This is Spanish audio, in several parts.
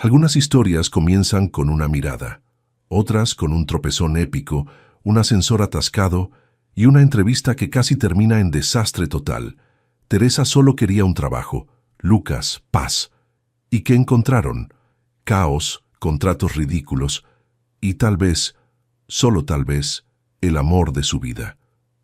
Algunas historias comienzan con una mirada, otras con un tropezón épico, un ascensor atascado y una entrevista que casi termina en desastre total. Teresa solo quería un trabajo, Lucas, paz. ¿Y qué encontraron? Caos, contratos ridículos y tal vez, solo tal vez, el amor de su vida.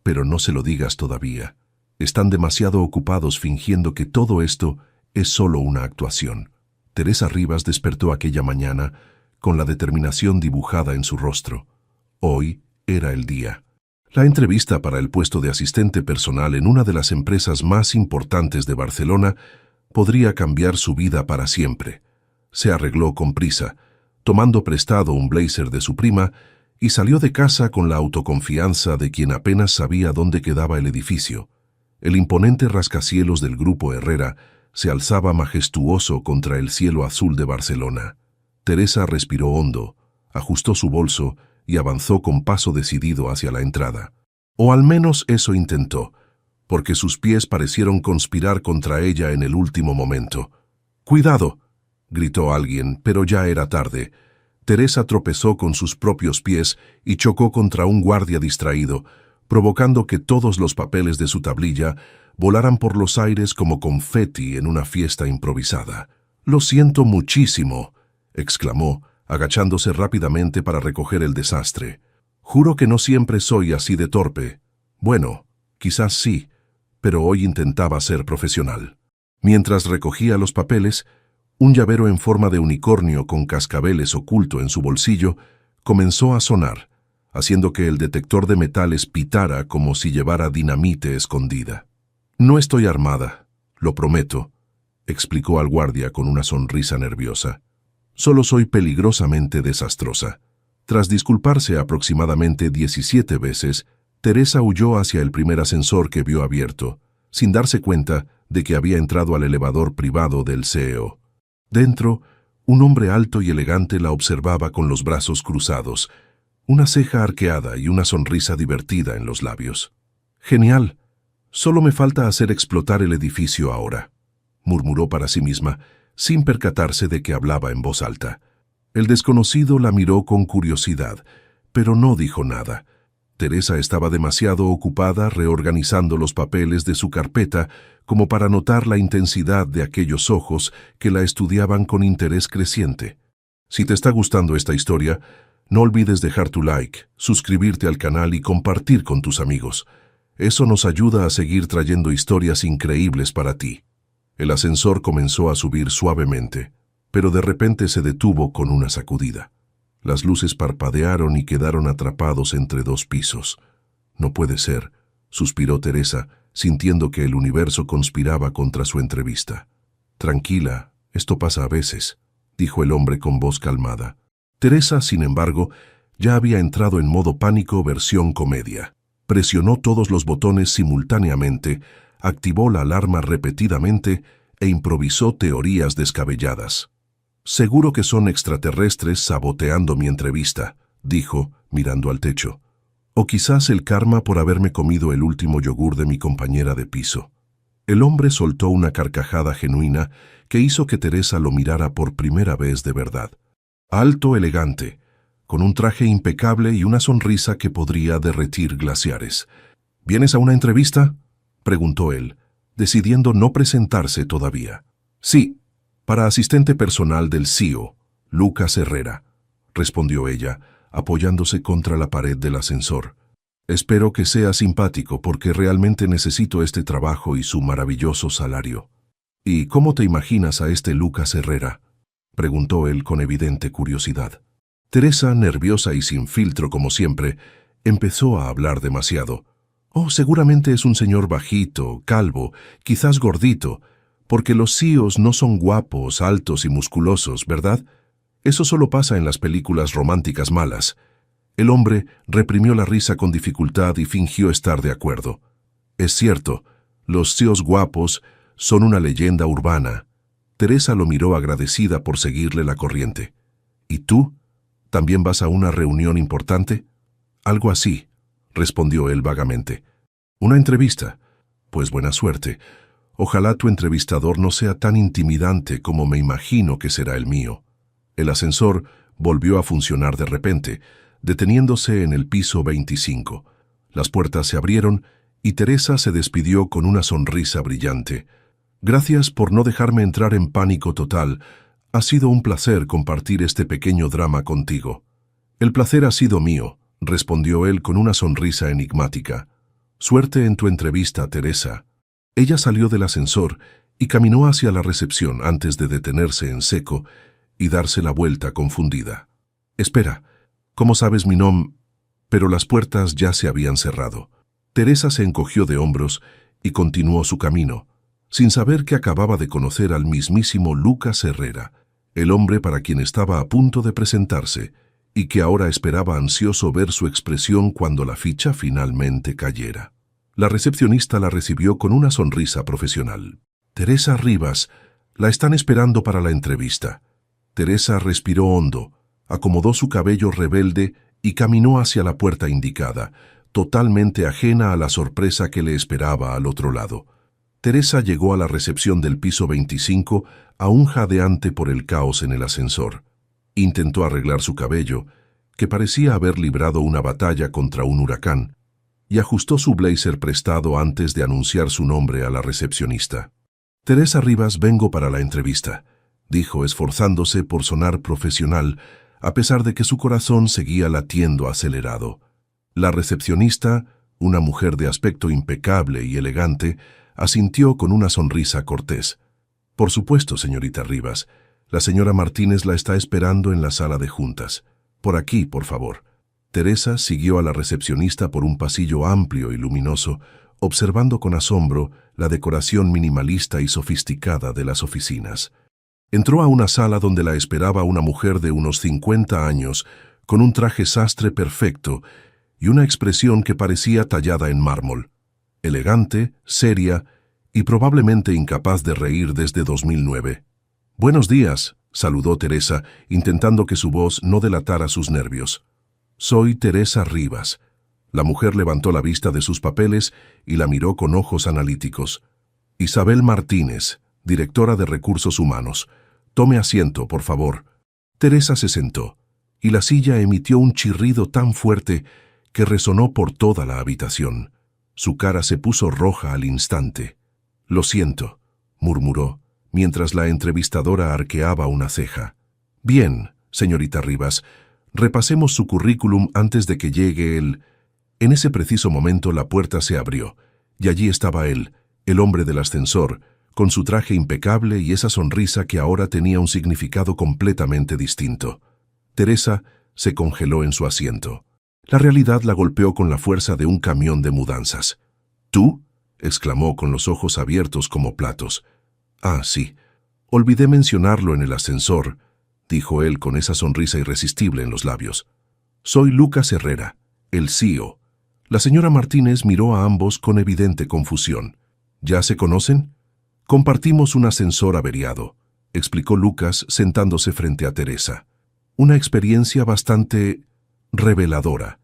Pero no se lo digas todavía. Están demasiado ocupados fingiendo que todo esto es solo una actuación. Teresa Rivas despertó aquella mañana con la determinación dibujada en su rostro. Hoy era el día. La entrevista para el puesto de asistente personal en una de las empresas más importantes de Barcelona podría cambiar su vida para siempre. Se arregló con prisa, tomando prestado un blazer de su prima, y salió de casa con la autoconfianza de quien apenas sabía dónde quedaba el edificio. El imponente rascacielos del Grupo Herrera se alzaba majestuoso contra el cielo azul de Barcelona. Teresa respiró hondo, ajustó su bolso y avanzó con paso decidido hacia la entrada. O al menos eso intentó, porque sus pies parecieron conspirar contra ella en el último momento. «¡Cuidado!», gritó alguien, pero ya era tarde. Teresa tropezó con sus propios pies y chocó contra un guardia distraído, provocando que todos los papeles de su tablilla volaran por los aires como confeti en una fiesta improvisada. «Lo siento muchísimo», exclamó, agachándose rápidamente para recoger el desastre. «Juro que no siempre soy así de torpe. Bueno, quizás sí, pero hoy intentaba ser profesional». Mientras recogía los papeles, un llavero en forma de unicornio con cascabeles oculto en su bolsillo comenzó a sonar, haciendo que el detector de metales pitara como si llevara dinamite escondida. «No estoy armada, lo prometo», explicó al guardia con una sonrisa nerviosa. «Solo soy peligrosamente desastrosa». Tras disculparse aproximadamente 17 veces, Teresa huyó hacia el primer ascensor que vio abierto, sin darse cuenta de que había entrado al elevador privado del CEO. Dentro, un hombre alto y elegante la observaba con los brazos cruzados, una ceja arqueada y una sonrisa divertida en los labios. «Genial. Solo me falta hacer explotar el edificio ahora», murmuró para sí misma, sin percatarse de que hablaba en voz alta. El desconocido la miró con curiosidad, pero no dijo nada. Teresa estaba demasiado ocupada reorganizando los papeles de su carpeta como para notar la intensidad de aquellos ojos que la estudiaban con interés creciente. Si te está gustando esta historia, no olvides dejar tu like, suscribirte al canal y compartir con tus amigos. Eso nos ayuda a seguir trayendo historias increíbles para ti. El ascensor comenzó a subir suavemente, pero de repente se detuvo con una sacudida. Las luces parpadearon y quedaron atrapados entre dos pisos. «No puede ser», suspiró Teresa, sintiendo que el universo conspiraba contra su entrevista. «Tranquila, esto pasa a veces», dijo el hombre con voz calmada. Teresa, sin embargo, ya había entrado en modo pánico versión comedia. Presionó todos los botones simultáneamente, activó la alarma repetidamente e improvisó teorías descabelladas. «Seguro que son extraterrestres saboteando mi entrevista», dijo, mirando al techo. «O quizás el karma por haberme comido el último yogur de mi compañera de piso». El hombre soltó una carcajada genuina que hizo que Teresa lo mirara por primera vez de verdad. Alto, elegante, con un traje impecable y una sonrisa que podría derretir glaciares. «¿Vienes a una entrevista?», preguntó él, decidiendo no presentarse todavía. «Sí, para asistente personal del CEO, Lucas Herrera», respondió ella, apoyándose contra la pared del ascensor. «Espero que sea simpático porque realmente necesito este trabajo y su maravilloso salario». «¿Y cómo te imaginas a este Lucas Herrera?», preguntó él con evidente curiosidad. Teresa, nerviosa y sin filtro como siempre, empezó a hablar demasiado. «Oh, seguramente es un señor bajito, calvo, quizás gordito, porque los CEOs no son guapos, altos y musculosos, ¿verdad? Eso solo pasa en las películas románticas malas». El hombre reprimió la risa con dificultad y fingió estar de acuerdo. «Es cierto, los CEOs guapos son una leyenda urbana». Teresa lo miró agradecida por seguirle la corriente. «¿Y tú? ¿También vas a una reunión importante?». «Algo así», respondió él vagamente. «¿Una entrevista? Pues buena suerte. Ojalá tu entrevistador no sea tan intimidante como me imagino que será el mío». El ascensor volvió a funcionar de repente, deteniéndose en el piso 25. Las puertas se abrieron y Teresa se despidió con una sonrisa brillante. Gracias por no dejarme entrar en pánico total. Ha sido un placer compartir este pequeño drama contigo. El placer ha sido mío, respondió él con una sonrisa enigmática. Suerte en tu entrevista, Teresa. Ella salió del ascensor y caminó hacia la recepción antes de detenerse en seco y darse la vuelta confundida. Espera, ¿cómo sabes mi nombre? Pero las puertas ya se habían cerrado. Teresa se encogió de hombros y continuó su camino, sin saber que acababa de conocer al mismísimo Lucas Herrera, el hombre para quien estaba a punto de presentarse y que ahora esperaba ansioso ver su expresión cuando la ficha finalmente cayera. La recepcionista la recibió con una sonrisa profesional. Teresa Rivas, la están esperando para la entrevista. Teresa respiró hondo, acomodó su cabello rebelde y caminó hacia la puerta indicada, totalmente ajena a la sorpresa que le esperaba al otro lado. Teresa llegó a la recepción del piso 25, aún jadeante por el caos en el ascensor. Intentó arreglar su cabello, que parecía haber librado una batalla contra un huracán, y ajustó su blazer prestado antes de anunciar su nombre a la recepcionista. Teresa Rivas, vengo para la entrevista, dijo esforzándose por sonar profesional, a pesar de que su corazón seguía latiendo acelerado. La recepcionista, una mujer de aspecto impecable y elegante, asintió con una sonrisa cortés. Por supuesto, señorita Rivas. La señora Martínez la está esperando en la sala de juntas. Por aquí, por favor. Teresa siguió a la recepcionista por un pasillo amplio y luminoso, observando con asombro la decoración minimalista y sofisticada de las oficinas. Entró a una sala donde la esperaba una mujer de unos 50 años, con un traje sastre perfecto y una expresión que parecía tallada en mármol. Elegante, seria y probablemente incapaz de reír desde 2009. «Buenos días», saludó Teresa, intentando que su voz no delatara sus nervios. «Soy Teresa Rivas». La mujer levantó la vista de sus papeles y la miró con ojos analíticos. «Isabel Martínez, directora de Recursos Humanos. Tome asiento, por favor». Teresa se sentó, y la silla emitió un chirrido tan fuerte que resonó por toda la habitación. Su cara se puso roja al instante. «Lo siento», murmuró, mientras la entrevistadora arqueaba una ceja. «Bien, señorita Rivas, repasemos su currículum antes de que llegue el...». En ese preciso momento la puerta se abrió, y allí estaba él, el hombre del ascensor, con su traje impecable y esa sonrisa que ahora tenía un significado completamente distinto. Teresa se congeló en su asiento. La realidad la golpeó con la fuerza de un camión de mudanzas. «¿Tú?», exclamó con los ojos abiertos como platos. «Ah, sí. Olvidé mencionarlo en el ascensor», dijo él con esa sonrisa irresistible en los labios. «Soy Lucas Herrera, el CEO». La señora Martínez miró a ambos con evidente confusión. «¿Ya se conocen?». «Compartimos un ascensor averiado», explicó Lucas sentándose frente a Teresa. «Una experiencia bastante reveladora».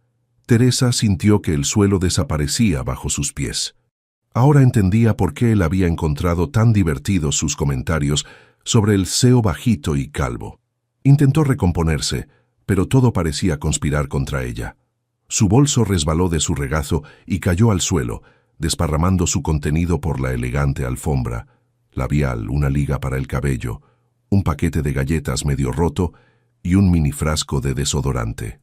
Teresa sintió que el suelo desaparecía bajo sus pies. Ahora entendía por qué él había encontrado tan divertidos sus comentarios sobre el CEO bajito y calvo. Intentó recomponerse, pero todo parecía conspirar contra ella. Su bolso resbaló de su regazo y cayó al suelo, desparramando su contenido por la elegante alfombra: labial, una liga para el cabello, un paquete de galletas medio roto y un mini frasco de desodorante.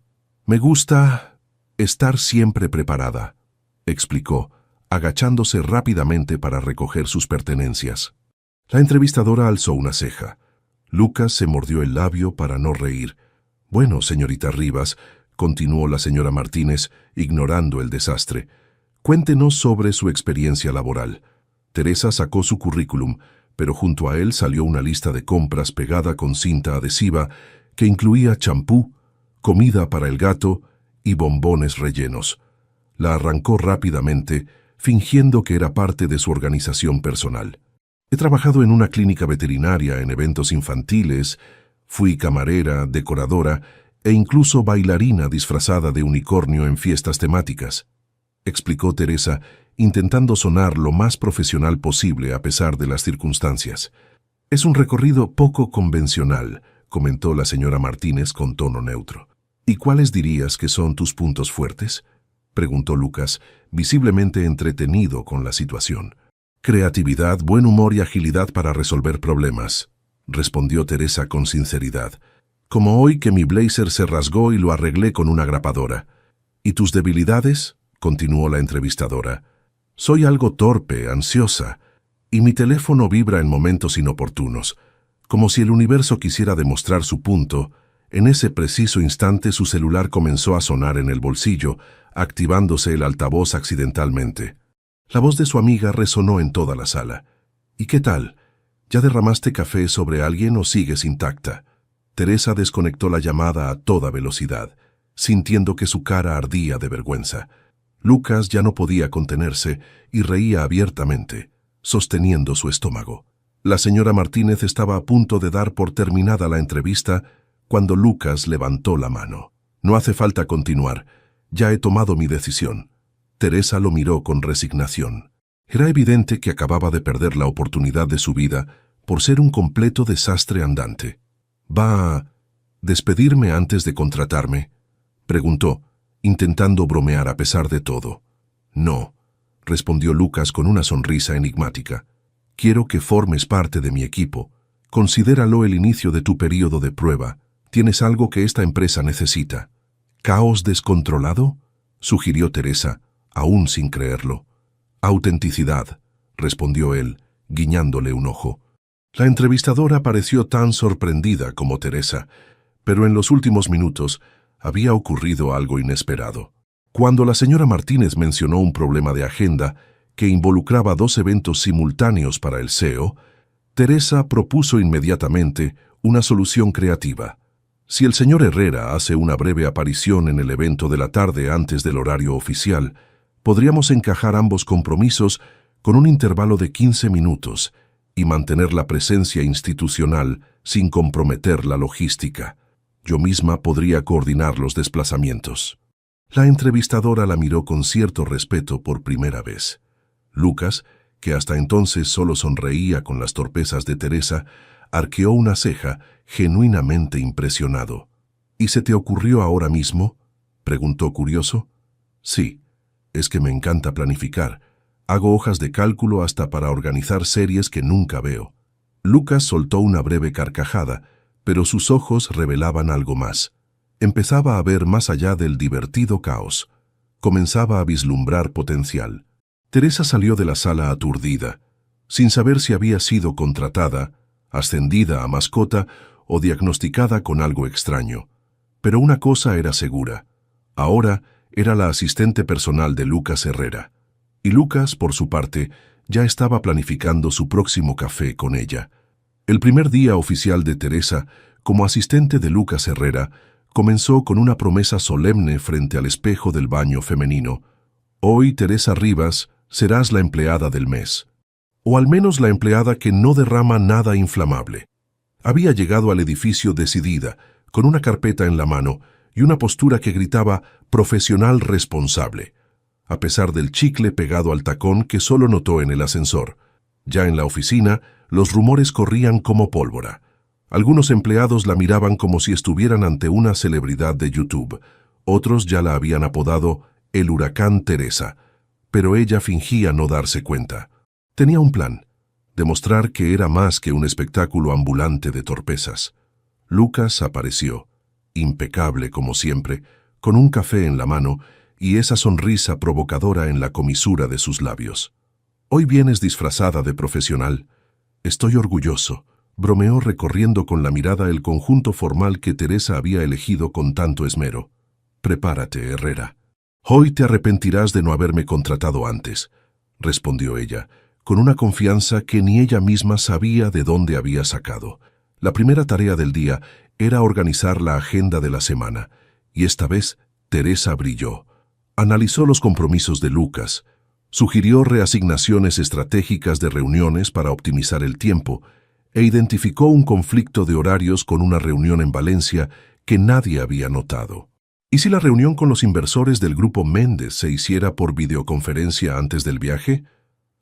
«Me gusta estar siempre preparada», explicó, agachándose rápidamente para recoger sus pertenencias. La entrevistadora alzó una ceja. Lucas se mordió el labio para no reír. «Bueno, señorita Rivas», continuó la señora Martínez, ignorando el desastre, «cuéntenos sobre su experiencia laboral». Teresa sacó su currículum, pero junto a él salió una lista de compras pegada con cinta adhesiva que incluía champú, comida para el gato y bombones rellenos. La arrancó rápidamente, fingiendo que era parte de su organización personal. «He trabajado en una clínica veterinaria, en eventos infantiles, fui camarera, decoradora e incluso bailarina disfrazada de unicornio en fiestas temáticas», explicó Teresa, intentando sonar lo más profesional posible a pesar de las circunstancias. «Es un recorrido poco convencional», comentó la señora Martínez con tono neutro. ¿Y cuáles dirías que son tus puntos fuertes?, preguntó Lucas, visiblemente entretenido con la situación. Creatividad, buen humor y agilidad para resolver problemas, respondió Teresa con sinceridad. Como hoy que mi blazer se rasgó y lo arreglé con una grapadora. ¿Y tus debilidades?, continuó la entrevistadora. Soy algo torpe, ansiosa, y mi teléfono vibra en momentos inoportunos, como si el universo quisiera demostrar su punto. En ese preciso instante su celular comenzó a sonar en el bolsillo, activándose el altavoz accidentalmente. La voz de su amiga resonó en toda la sala. ¿Y qué tal? ¿Ya derramaste café sobre alguien o sigues intacta? Teresa desconectó la llamada a toda velocidad, sintiendo que su cara ardía de vergüenza. Lucas ya no podía contenerse y reía abiertamente, sosteniendo su estómago. La señora Martínez estaba a punto de dar por terminada la entrevista cuando Lucas levantó la mano. No hace falta continuar, ya he tomado mi decisión. Teresa lo miró con resignación. Era evidente que acababa de perder la oportunidad de su vida por ser un completo desastre andante. ¿Va a despedirme antes de contratarme?, preguntó, intentando bromear a pesar de todo. No, respondió Lucas con una sonrisa enigmática. Quiero que formes parte de mi equipo. Considéralo el inicio de tu período de prueba. Tienes algo que esta empresa necesita. ¿Caos descontrolado?, sugirió Teresa, aún sin creerlo. Autenticidad, respondió él, guiñándole un ojo. La entrevistadora pareció tan sorprendida como Teresa, pero en los últimos minutos había ocurrido algo inesperado. Cuando la señora Martínez mencionó un problema de agenda que involucraba 2 eventos simultáneos para el CEO, Teresa propuso inmediatamente una solución creativa. Si el señor Herrera hace una breve aparición en el evento de la tarde antes del horario oficial, podríamos encajar ambos compromisos con un intervalo de 15 minutos y mantener la presencia institucional sin comprometer la logística. Yo misma podría coordinar los desplazamientos. La entrevistadora la miró con cierto respeto por primera vez. Lucas, que hasta entonces solo sonreía con las torpezas de Teresa, arqueó una ceja, genuinamente impresionado. ¿Y se te ocurrió ahora mismo?, preguntó curioso. Sí, es que me encanta planificar. Hago hojas de cálculo hasta para organizar series que nunca veo. Lucas soltó una breve carcajada, pero sus ojos revelaban algo más. Empezaba a ver más allá del divertido caos. Comenzaba a vislumbrar potencial. Teresa salió de la sala aturdida, sin saber si había sido contratada, ascendida a mascota o diagnosticada con algo extraño. Pero una cosa era segura. Ahora era la asistente personal de Lucas Herrera. Y Lucas, por su parte, ya estaba planificando su próximo café con ella. El primer día oficial de Teresa, como asistente de Lucas Herrera, comenzó con una promesa solemne frente al espejo del baño femenino. Hoy, Teresa Rivas, serás la empleada del mes. O al menos la empleada que no derrama nada inflamable. Había llegado al edificio decidida, con una carpeta en la mano y una postura que gritaba profesional responsable, a pesar del chicle pegado al tacón que solo notó en el ascensor. Ya en la oficina, los rumores corrían como pólvora. Algunos empleados la miraban como si estuvieran ante una celebridad de YouTube. Otros ya la habían apodado el huracán Teresa, pero ella fingía no darse cuenta. Tenía un plan: demostrar que era más que un espectáculo ambulante de torpezas. Lucas apareció, impecable como siempre, con un café en la mano y esa sonrisa provocadora en la comisura de sus labios. «Hoy vienes disfrazada de profesional. Estoy orgulloso», bromeó recorriendo con la mirada el conjunto formal que Teresa había elegido con tanto esmero. «Prepárate, Herrera. Hoy te arrepentirás de no haberme contratado antes», respondió ella, con una confianza que ni ella misma sabía de dónde había sacado. La primera tarea del día era organizar la agenda de la semana, y esta vez Teresa brilló. Analizó los compromisos de Lucas, sugirió reasignaciones estratégicas de reuniones para optimizar el tiempo, e identificó un conflicto de horarios con una reunión en Valencia que nadie había notado. ¿Y si la reunión con los inversores del Grupo Méndez se hiciera por videoconferencia antes del viaje?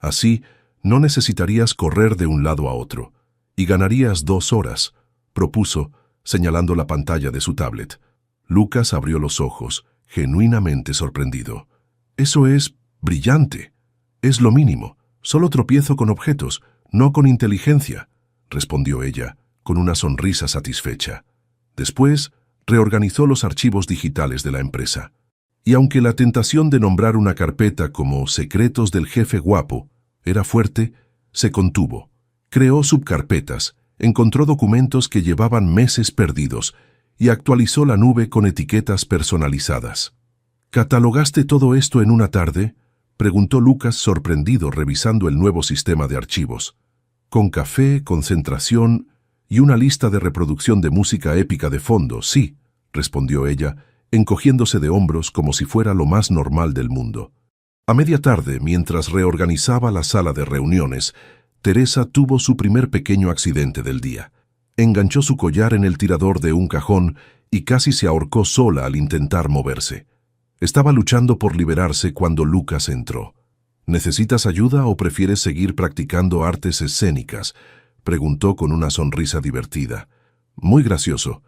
Así, no necesitarías correr de un lado a otro, y ganarías 2 horas, propuso, señalando la pantalla de su tablet. Lucas abrió los ojos, genuinamente sorprendido. «Eso es brillante. Es lo mínimo. Solo tropiezo con objetos, no con inteligencia», respondió ella, con una sonrisa satisfecha. Después, reorganizó los archivos digitales de la empresa. Y aunque la tentación de nombrar una carpeta como Secretos del Jefe Guapo era fuerte, se contuvo. Creó subcarpetas, encontró documentos que llevaban meses perdidos y actualizó la nube con etiquetas personalizadas. «¿Catalogaste todo esto en una tarde?», preguntó Lucas sorprendido revisando el nuevo sistema de archivos. «Con café, concentración y una lista de reproducción de música épica de fondo, sí», respondió ella, encogiéndose de hombros como si fuera lo más normal del mundo. A media tarde, mientras reorganizaba la sala de reuniones, Teresa tuvo su primer pequeño accidente del día. Enganchó su collar en el tirador de un cajón y casi se ahorcó sola al intentar moverse. Estaba luchando por liberarse cuando Lucas entró. «¿Necesitas ayuda o prefieres seguir practicando artes escénicas?», preguntó con una sonrisa divertida. «Muy gracioso.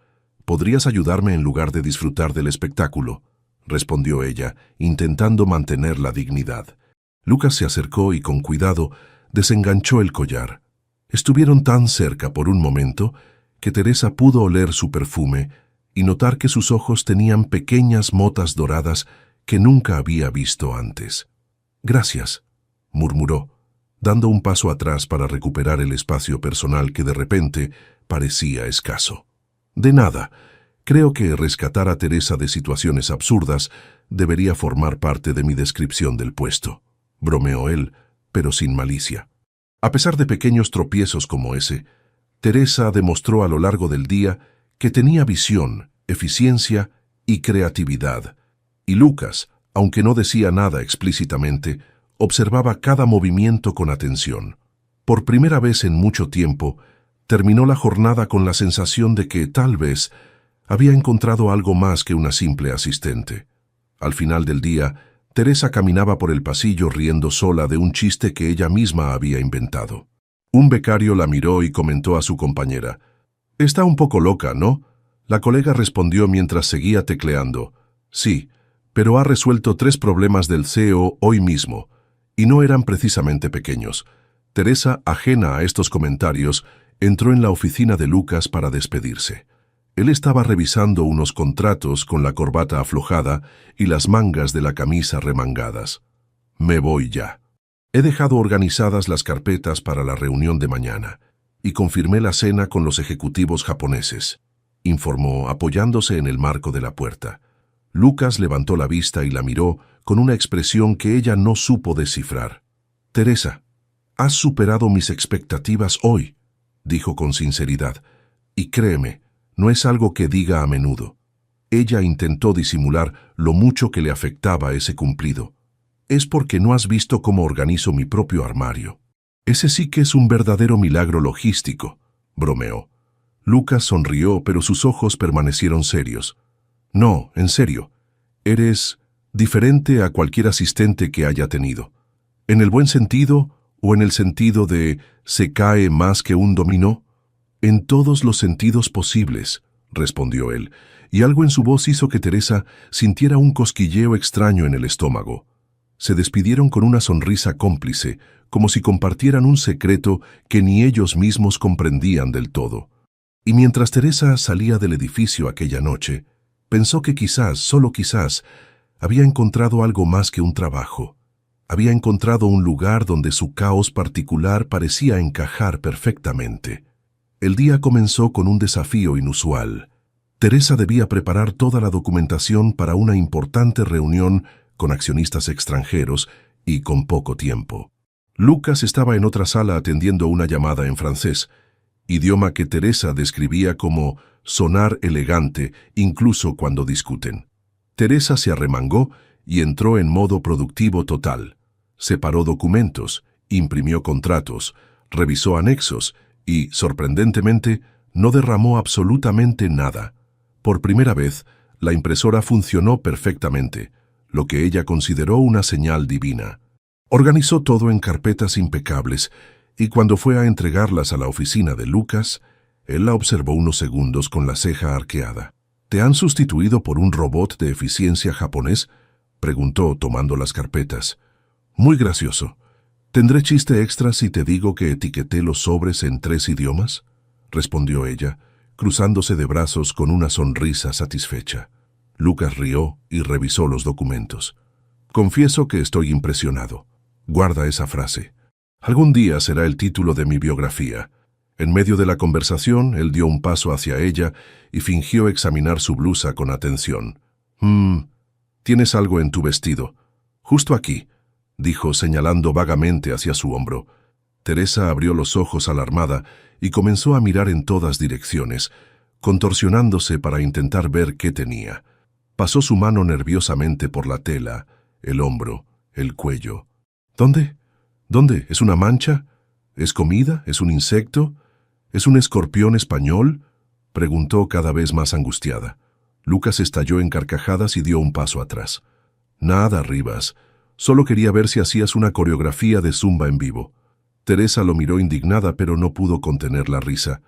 ¿Podrías ayudarme en lugar de disfrutar del espectáculo?», respondió ella, intentando mantener la dignidad. Lucas se acercó y con cuidado desenganchó el collar. Estuvieron tan cerca por un momento que Teresa pudo oler su perfume y notar que sus ojos tenían pequeñas motas doradas que nunca había visto antes. «Gracias», murmuró, dando un paso atrás para recuperar el espacio personal que de repente parecía escaso. «De nada. Creo que rescatar a Teresa de situaciones absurdas debería formar parte de mi descripción del puesto», bromeó él, pero sin malicia. A pesar de pequeños tropiezos como ese, Teresa demostró a lo largo del día que tenía visión, eficiencia y creatividad, y Lucas, aunque no decía nada explícitamente, observaba cada movimiento con atención. Por primera vez en mucho tiempo, terminó la jornada con la sensación de que, tal vez, había encontrado algo más que una simple asistente. Al final del día, Teresa caminaba por el pasillo riendo sola de un chiste que ella misma había inventado. Un becario la miró y comentó a su compañera: «Está un poco loca, ¿no?». La colega respondió mientras seguía tecleando: «Sí, pero ha resuelto 3 problemas del CEO hoy mismo, y no eran precisamente pequeños». Teresa, ajena a estos comentarios, entró en la oficina de Lucas para despedirse. Él estaba revisando unos contratos con la corbata aflojada y las mangas de la camisa remangadas. «Me voy ya. He dejado organizadas las carpetas para la reunión de mañana y confirmé la cena con los ejecutivos japoneses», informó apoyándose en el marco de la puerta. Lucas levantó la vista y la miró con una expresión que ella no supo descifrar. «Teresa, has superado mis expectativas hoy», dijo con sinceridad, «y créeme, no es algo que diga a menudo». Ella intentó disimular lo mucho que le afectaba ese cumplido. «Es porque no has visto cómo organizo mi propio armario». «Ese sí que es un verdadero milagro logístico», bromeó. Lucas sonrió, pero sus ojos permanecieron serios. «No, en serio. Eres diferente a cualquier asistente que haya tenido. ¿En el buen sentido o en el sentido de se cae más que un dominó?» «En todos los sentidos posibles», respondió él, y algo en su voz hizo que Teresa sintiera un cosquilleo extraño en el estómago. Se despidieron con una sonrisa cómplice, como si compartieran un secreto que ni ellos mismos comprendían del todo. Y mientras Teresa salía del edificio aquella noche, pensó que quizás, solo quizás, había encontrado algo más que un trabajo. Había encontrado un lugar donde su caos particular parecía encajar perfectamente. El día comenzó con un desafío inusual. Teresa debía preparar toda la documentación para una importante reunión con accionistas extranjeros y con poco tiempo. Lucas estaba en otra sala atendiendo una llamada en francés, idioma que Teresa describía como sonar elegante incluso cuando discuten. Teresa se arremangó y entró en modo productivo total. Separó documentos, imprimió contratos, revisó anexos y, sorprendentemente, no derramó absolutamente nada. Por primera vez, la impresora funcionó perfectamente, lo que ella consideró una señal divina. Organizó todo en carpetas impecables y cuando fue a entregarlas a la oficina de Lucas, Él la observó unos segundos con la ceja arqueada. ¿Te han sustituido por un robot de eficiencia japonés?, preguntó tomando las carpetas. Muy gracioso. ¿Tendré chiste extra si te digo que etiqueté los sobres en 3 idiomas? Respondió ella, cruzándose de brazos con una sonrisa satisfecha. Lucas rió y revisó los documentos. Confieso que estoy impresionado. Guarda esa frase. Algún día será el título de mi biografía. En medio de la conversación, él dio un paso hacia ella y fingió examinar su blusa con atención. Tienes algo en tu vestido. Justo aquí, dijo señalando vagamente hacia su hombro. Teresa abrió los ojos alarmada y comenzó a mirar en todas direcciones, contorsionándose para intentar ver qué tenía. Pasó su mano nerviosamente por la tela, el hombro, el cuello. ¿Dónde? ¿Dónde? ¿Es una mancha? ¿Es comida? ¿Es un insecto? ¿Es un escorpión español?, preguntó cada vez más angustiada. Lucas estalló en carcajadas y dio un paso atrás. Nada, Rivas. Solo quería ver si hacías una coreografía de zumba en vivo. Teresa lo miró indignada, pero no pudo contener la risa.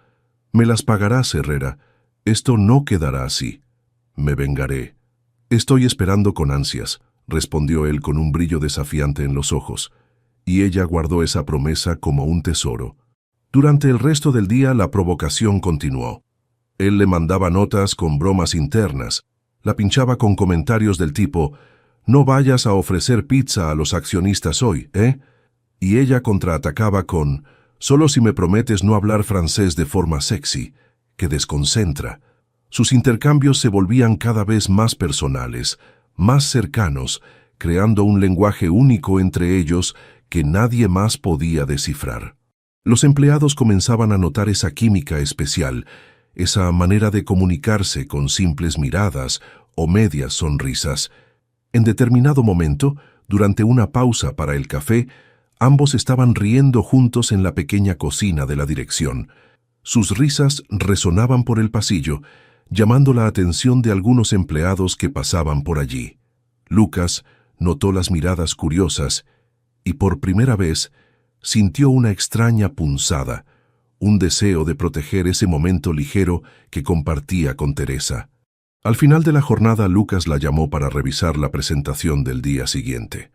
Me las pagarás, Herrera. Esto no quedará así. Me vengaré. Estoy esperando con ansias, respondió él con un brillo desafiante en los ojos, y ella guardó esa promesa como un tesoro. Durante el resto del día la provocación continuó. Él le mandaba notas con bromas internas, la pinchaba con comentarios del tipo «No vayas a ofrecer pizza a los accionistas hoy, ¿eh?» Y ella contraatacaba con «Solo si me prometes no hablar francés de forma sexy, que desconcentra». Sus intercambios se volvían cada vez más personales, más cercanos, creando un lenguaje único entre ellos que nadie más podía descifrar. Los empleados comenzaban a notar esa química especial, esa manera de comunicarse con simples miradas o medias sonrisas. En determinado momento, durante una pausa para el café, ambos estaban riendo juntos en la pequeña cocina de la dirección. Sus risas resonaban por el pasillo, llamando la atención de algunos empleados que pasaban por allí. Lucas notó las miradas curiosas y por primera vez sintió una extraña punzada, un deseo de proteger ese momento ligero que compartía con Teresa. Al final de la jornada, Lucas la llamó para revisar la presentación del día siguiente.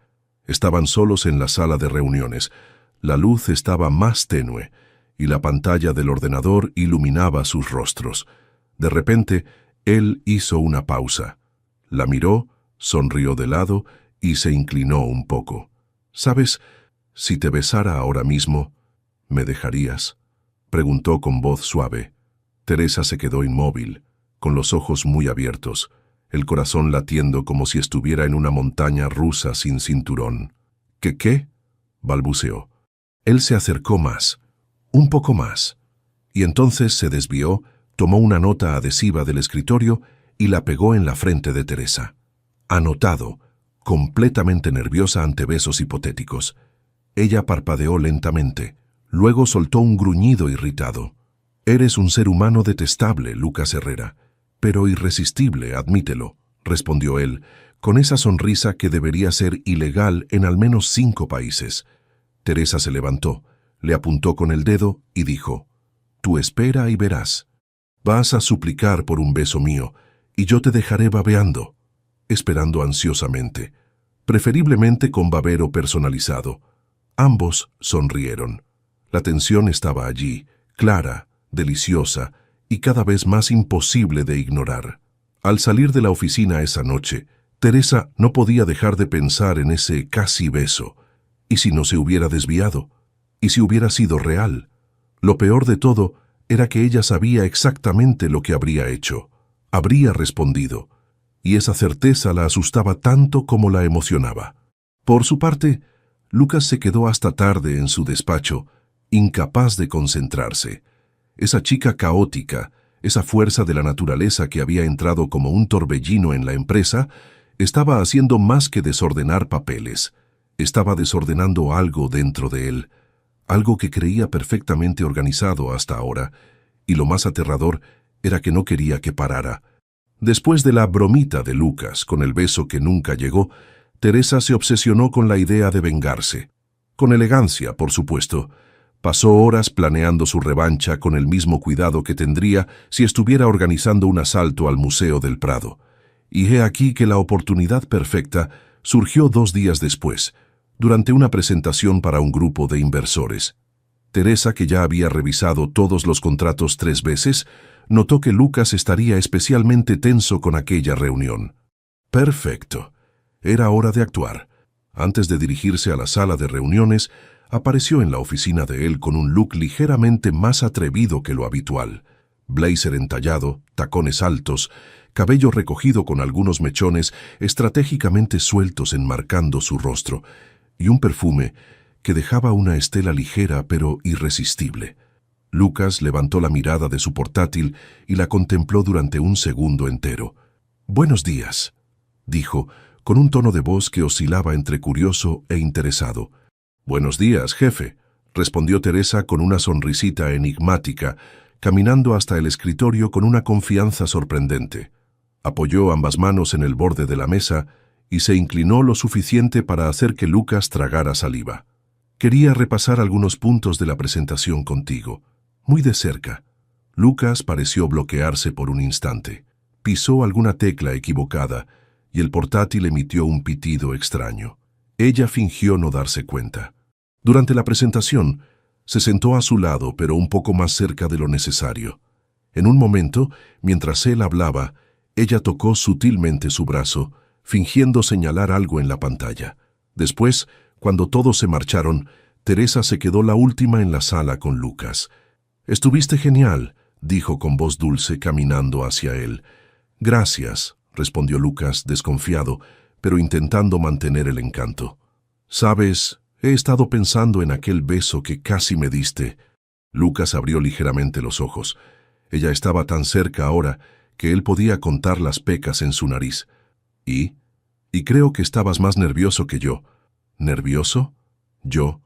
Estaban solos en la sala de reuniones. La luz estaba más tenue y la pantalla del ordenador iluminaba sus rostros. De repente, él hizo una pausa. La miró, sonrió de lado y se inclinó un poco. «¿Sabes, si te besara ahora mismo, ¿me dejarías?», preguntó con voz suave. Teresa se quedó inmóvil, con los ojos muy abiertos, el corazón latiendo como si estuviera en una montaña rusa sin cinturón. ¿Qué? Balbuceó. Él se acercó más, un poco más, y entonces se desvió, tomó una nota adhesiva del escritorio y la pegó en la frente de Teresa. Anotado, completamente nerviosa ante besos hipotéticos. Ella parpadeó lentamente, luego soltó un gruñido irritado. «Eres un ser humano detestable, Lucas Herrera, pero irresistible, admítelo», respondió él, con esa sonrisa que debería ser ilegal en al menos 5 países. Teresa se levantó, le apuntó con el dedo y dijo: «Tú espera y verás. Vas a suplicar por un beso mío, y yo te dejaré babeando», esperando ansiosamente, preferiblemente con babero personalizado. Ambos sonrieron. La tensión estaba allí, clara, deliciosa y cada vez más imposible de ignorar. Al salir de la oficina esa noche, Teresa no podía dejar de pensar en ese casi beso. ¿Y si no se hubiera desviado? ¿Y si hubiera sido real? Lo peor de todo era que ella sabía exactamente lo que habría hecho. Habría respondido. Y esa certeza la asustaba tanto como la emocionaba. Por su parte, Lucas se quedó hasta tarde en su despacho, incapaz de concentrarse. Esa chica caótica, esa fuerza de la naturaleza que había entrado como un torbellino en la empresa, estaba haciendo más que desordenar papeles. Estaba desordenando algo dentro de él, algo que creía perfectamente organizado hasta ahora, y lo más aterrador era que no quería que parara. Después de la bromita de Lucas con el beso que nunca llegó, Teresa se obsesionó con la idea de vengarse. Con elegancia, por supuesto, Pasó horas planeando su revancha con el mismo cuidado que tendría si estuviera organizando un asalto al Museo del Prado. Y he aquí que la oportunidad perfecta surgió 2 días después, durante una presentación para un grupo de inversores. Teresa, que ya había revisado todos los contratos 3 veces, notó que Lucas estaría especialmente tenso con aquella reunión. Perfecto. Era hora de actuar. Antes de dirigirse a la sala de reuniones, apareció en la oficina de él con un look ligeramente más atrevido que lo habitual. Blazer entallado, tacones altos, cabello recogido con algunos mechones estratégicamente sueltos enmarcando su rostro, y un perfume que dejaba una estela ligera pero irresistible. Lucas levantó la mirada de su portátil y la contempló durante un segundo entero. «Buenos días», dijo, con un tono de voz que oscilaba entre curioso e interesado. «Buenos días, jefe», respondió Teresa con una sonrisita enigmática, caminando hasta el escritorio con una confianza sorprendente. Apoyó ambas manos en el borde de la mesa y se inclinó lo suficiente para hacer que Lucas tragara saliva. «Quería repasar algunos puntos de la presentación contigo, muy de cerca». Lucas pareció bloquearse por un instante. Pisó alguna tecla equivocada y el portátil emitió un pitido extraño. Ella fingió no darse cuenta. Durante la presentación, se sentó a su lado, pero un poco más cerca de lo necesario. En un momento, mientras él hablaba, ella tocó sutilmente su brazo, fingiendo señalar algo en la pantalla. Después, cuando todos se marcharon, Teresa se quedó la última en la sala con Lucas. «Estuviste genial», dijo con voz dulce caminando hacia él. «Gracias», respondió Lucas, desconfiado, pero intentando mantener el encanto. «Sabes, he estado pensando en aquel beso que casi me diste». Lucas abrió ligeramente los ojos. Ella estaba tan cerca ahora que él podía contar las pecas en su nariz. «¿Y? Y creo que estabas más nervioso que yo». «¿Nervioso? ¿Yo?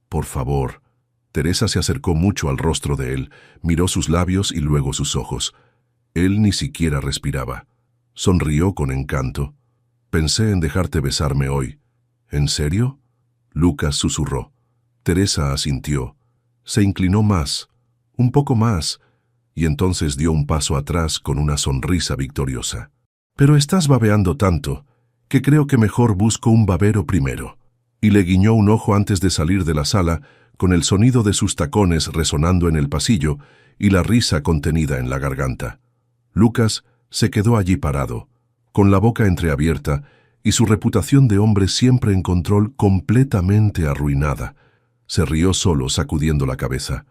Por favor». Teresa se acercó mucho al rostro de él, miró sus labios y luego sus ojos. Él ni siquiera respiraba. Sonrió con encanto. «Pensé en dejarte besarme hoy». «¿En serio?». Lucas susurró. Teresa asintió. Se inclinó más, un poco más, y entonces dio un paso atrás con una sonrisa victoriosa. «Pero estás babeando tanto, que creo que mejor busco un babero primero». Y le guiñó un ojo antes de salir de la sala, con el sonido de sus tacones resonando en el pasillo y la risa contenida en la garganta. Lucas se quedó allí parado, con la boca entreabierta y su reputación de hombre siempre en control completamente arruinada. Se rió solo, sacudiendo la cabeza.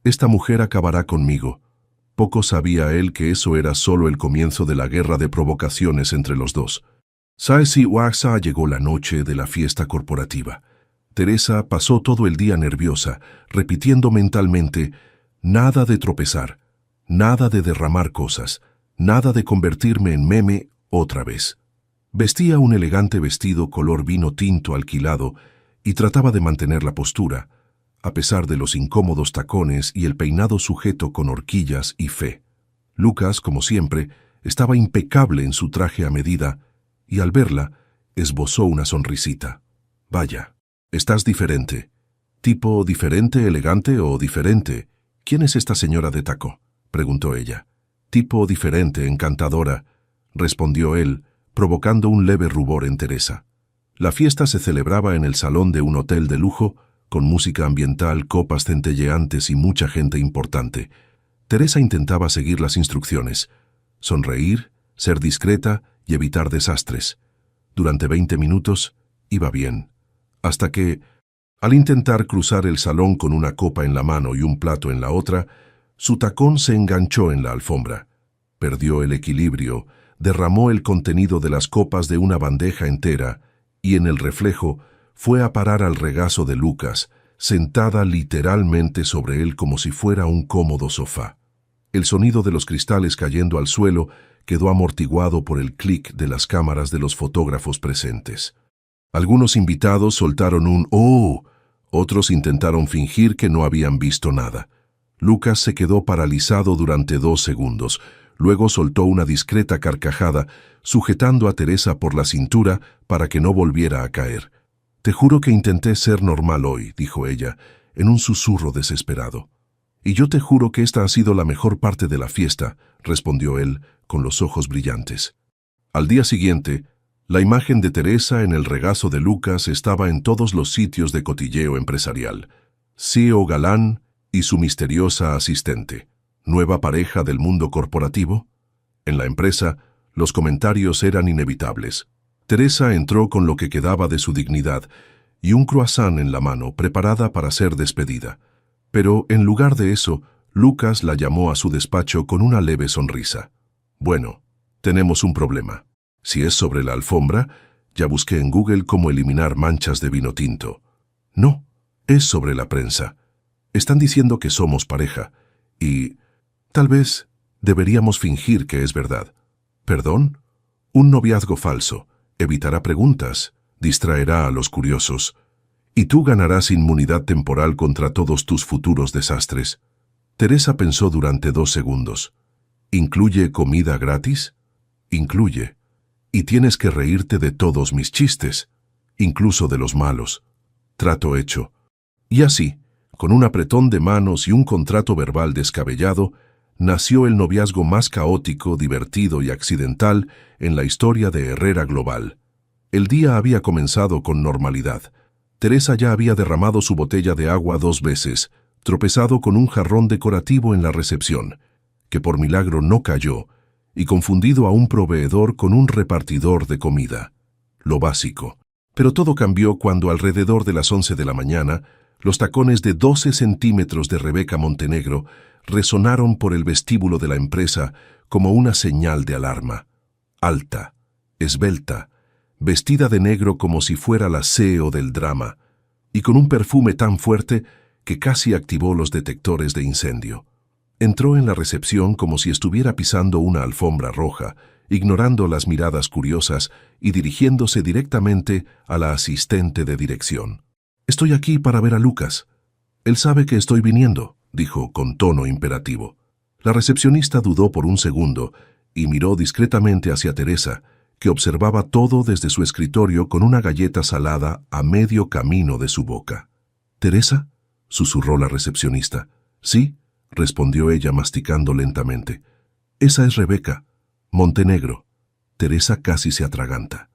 «Esta mujer acabará conmigo». Poco sabía él que eso era solo el comienzo de la guerra de provocaciones entre los dos. Saesi Waxa llegó la noche de la fiesta corporativa. Teresa pasó todo el día nerviosa, repitiendo mentalmente: «Nada de tropezar, nada de derramar cosas, nada de convertirme en meme otra vez». Vestía un elegante vestido color vino tinto alquilado y trataba de mantener la postura, a pesar de los incómodos tacones y el peinado sujeto con horquillas y fe. Lucas, como siempre, estaba impecable en su traje a medida, y al verla, esbozó una sonrisita. «Vaya, estás diferente». «¿Tipo diferente, elegante o diferente? ¿Quién es esta señora de taco?», preguntó ella. «Tipo diferente, encantadora», respondió él, provocando un leve rubor en Teresa. La fiesta se celebraba en el salón de un hotel de lujo, con música ambiental, copas centelleantes y mucha gente importante. Teresa intentaba seguir las instrucciones: sonreír, ser discreta y evitar desastres. Durante 20 minutos iba bien, hasta que, al intentar cruzar el salón con una copa en la mano y un plato en la otra, su tacón se enganchó en la alfombra. Perdió el equilibrio, derramó el contenido de las copas de una bandeja entera y en el reflejo fue a parar al regazo de Lucas, sentada literalmente sobre él como si fuera un cómodo sofá. El sonido de los cristales cayendo al suelo quedó amortiguado por el clic de las cámaras de los fotógrafos presentes. Algunos invitados soltaron un «¡Oh!», otros intentaron fingir que no habían visto nada. Lucas se quedó paralizado durante 2 segundos, luego soltó una discreta carcajada, sujetando a Teresa por la cintura para que no volviera a caer. «Te juro que intenté ser normal hoy», dijo ella, en un susurro desesperado. «Y yo te juro que esta ha sido la mejor parte de la fiesta», respondió él, con los ojos brillantes. Al día siguiente, la imagen de Teresa en el regazo de Lucas estaba en todos los sitios de cotilleo empresarial. CEO galán y su misteriosa asistente. ¿Nueva pareja del mundo corporativo? En la empresa, los comentarios eran inevitables. Teresa entró con lo que quedaba de su dignidad y un croissant en la mano, preparada para ser despedida. Pero, en lugar de eso, Lucas la llamó a su despacho con una leve sonrisa. «Bueno, tenemos un problema. Si es sobre la alfombra, ya busqué en Google cómo eliminar manchas de vino tinto. No, es sobre la prensa. Están diciendo que somos pareja, y tal vez deberíamos fingir que es verdad. ¿Perdón? Un noviazgo falso. Evitará preguntas, distraerá a los curiosos. Y tú ganarás inmunidad temporal contra todos tus futuros desastres». Teresa pensó durante 2 segundos. «¿Incluye comida gratis?» «Incluye. Y tienes que reírte de todos mis chistes, incluso de los malos». Trato hecho. Y así, con un apretón de manos y un contrato verbal descabellado, nació el noviazgo más caótico, divertido y accidental en la historia de Herrera Global. El día había comenzado con normalidad. Teresa ya había derramado su botella de agua 2 veces, tropezado con un jarrón decorativo en la recepción, que por milagro no cayó, y confundido a un proveedor con un repartidor de comida. Lo básico. Pero todo cambió cuando alrededor de las 11 de la mañana, los tacones de 12 centímetros de Rebeca Montenegro resonaron por el vestíbulo de la empresa como una señal de alarma. Alta, esbelta, vestida de negro como si fuera la CEO del drama, y con un perfume tan fuerte que casi activó los detectores de incendio. Entró en la recepción como si estuviera pisando una alfombra roja, ignorando las miradas curiosas y dirigiéndose directamente a la asistente de dirección. «Estoy aquí para ver a Lucas. Él sabe que estoy viniendo», dijo con tono imperativo. La recepcionista dudó por un segundo y miró discretamente hacia Teresa, que observaba todo desde su escritorio con una galleta salada a medio camino de su boca. «¿Teresa?», susurró la recepcionista. «Sí», respondió ella masticando lentamente. «Esa es Rebeca Montenegro». Teresa casi se atraganta.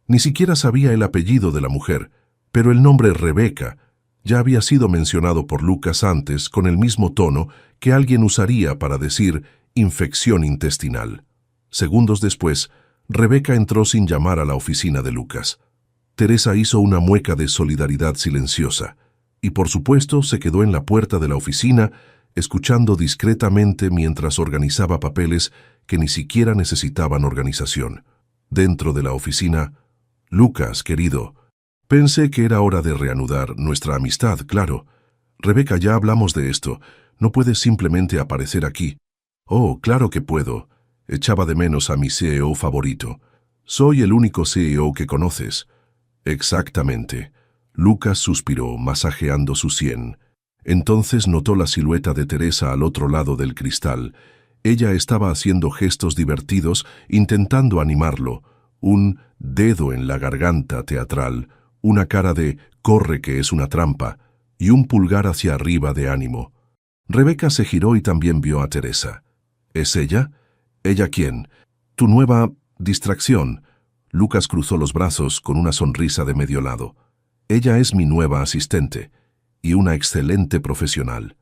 Ni siquiera sabía el apellido de la mujer, pero el nombre Rebeca ya había sido mencionado por Lucas antes con el mismo tono que alguien usaría para decir infección intestinal. Segundos después, Rebeca entró sin llamar a la oficina de Lucas. Teresa hizo una mueca de solidaridad silenciosa y, por supuesto, se quedó en la puerta de la oficina, escuchando discretamente mientras organizaba papeles que ni siquiera necesitaban organización. Dentro de la oficina, «Lucas, querido, pensé que era hora de reanudar nuestra amistad, claro. Rebeca, ya hablamos de esto. No puedes simplemente aparecer aquí». «Oh, claro que puedo. Echaba de menos a mi CEO favorito. Soy el único CEO que conoces». «Exactamente». Lucas suspiró, masajeando su sien. Entonces notó la silueta de Teresa al otro lado del cristal. Ella estaba haciendo gestos divertidos, intentando animarlo. Un dedo en la garganta teatral, una cara de «corre que es una trampa» y un pulgar hacia arriba de ánimo. Rebeca se giró y también vio a Teresa. «¿Es ella?» «¿Ella quién?» «Tu nueva distracción». Lucas cruzó los brazos con una sonrisa de medio lado. «Ella es mi nueva asistente, y una excelente profesional».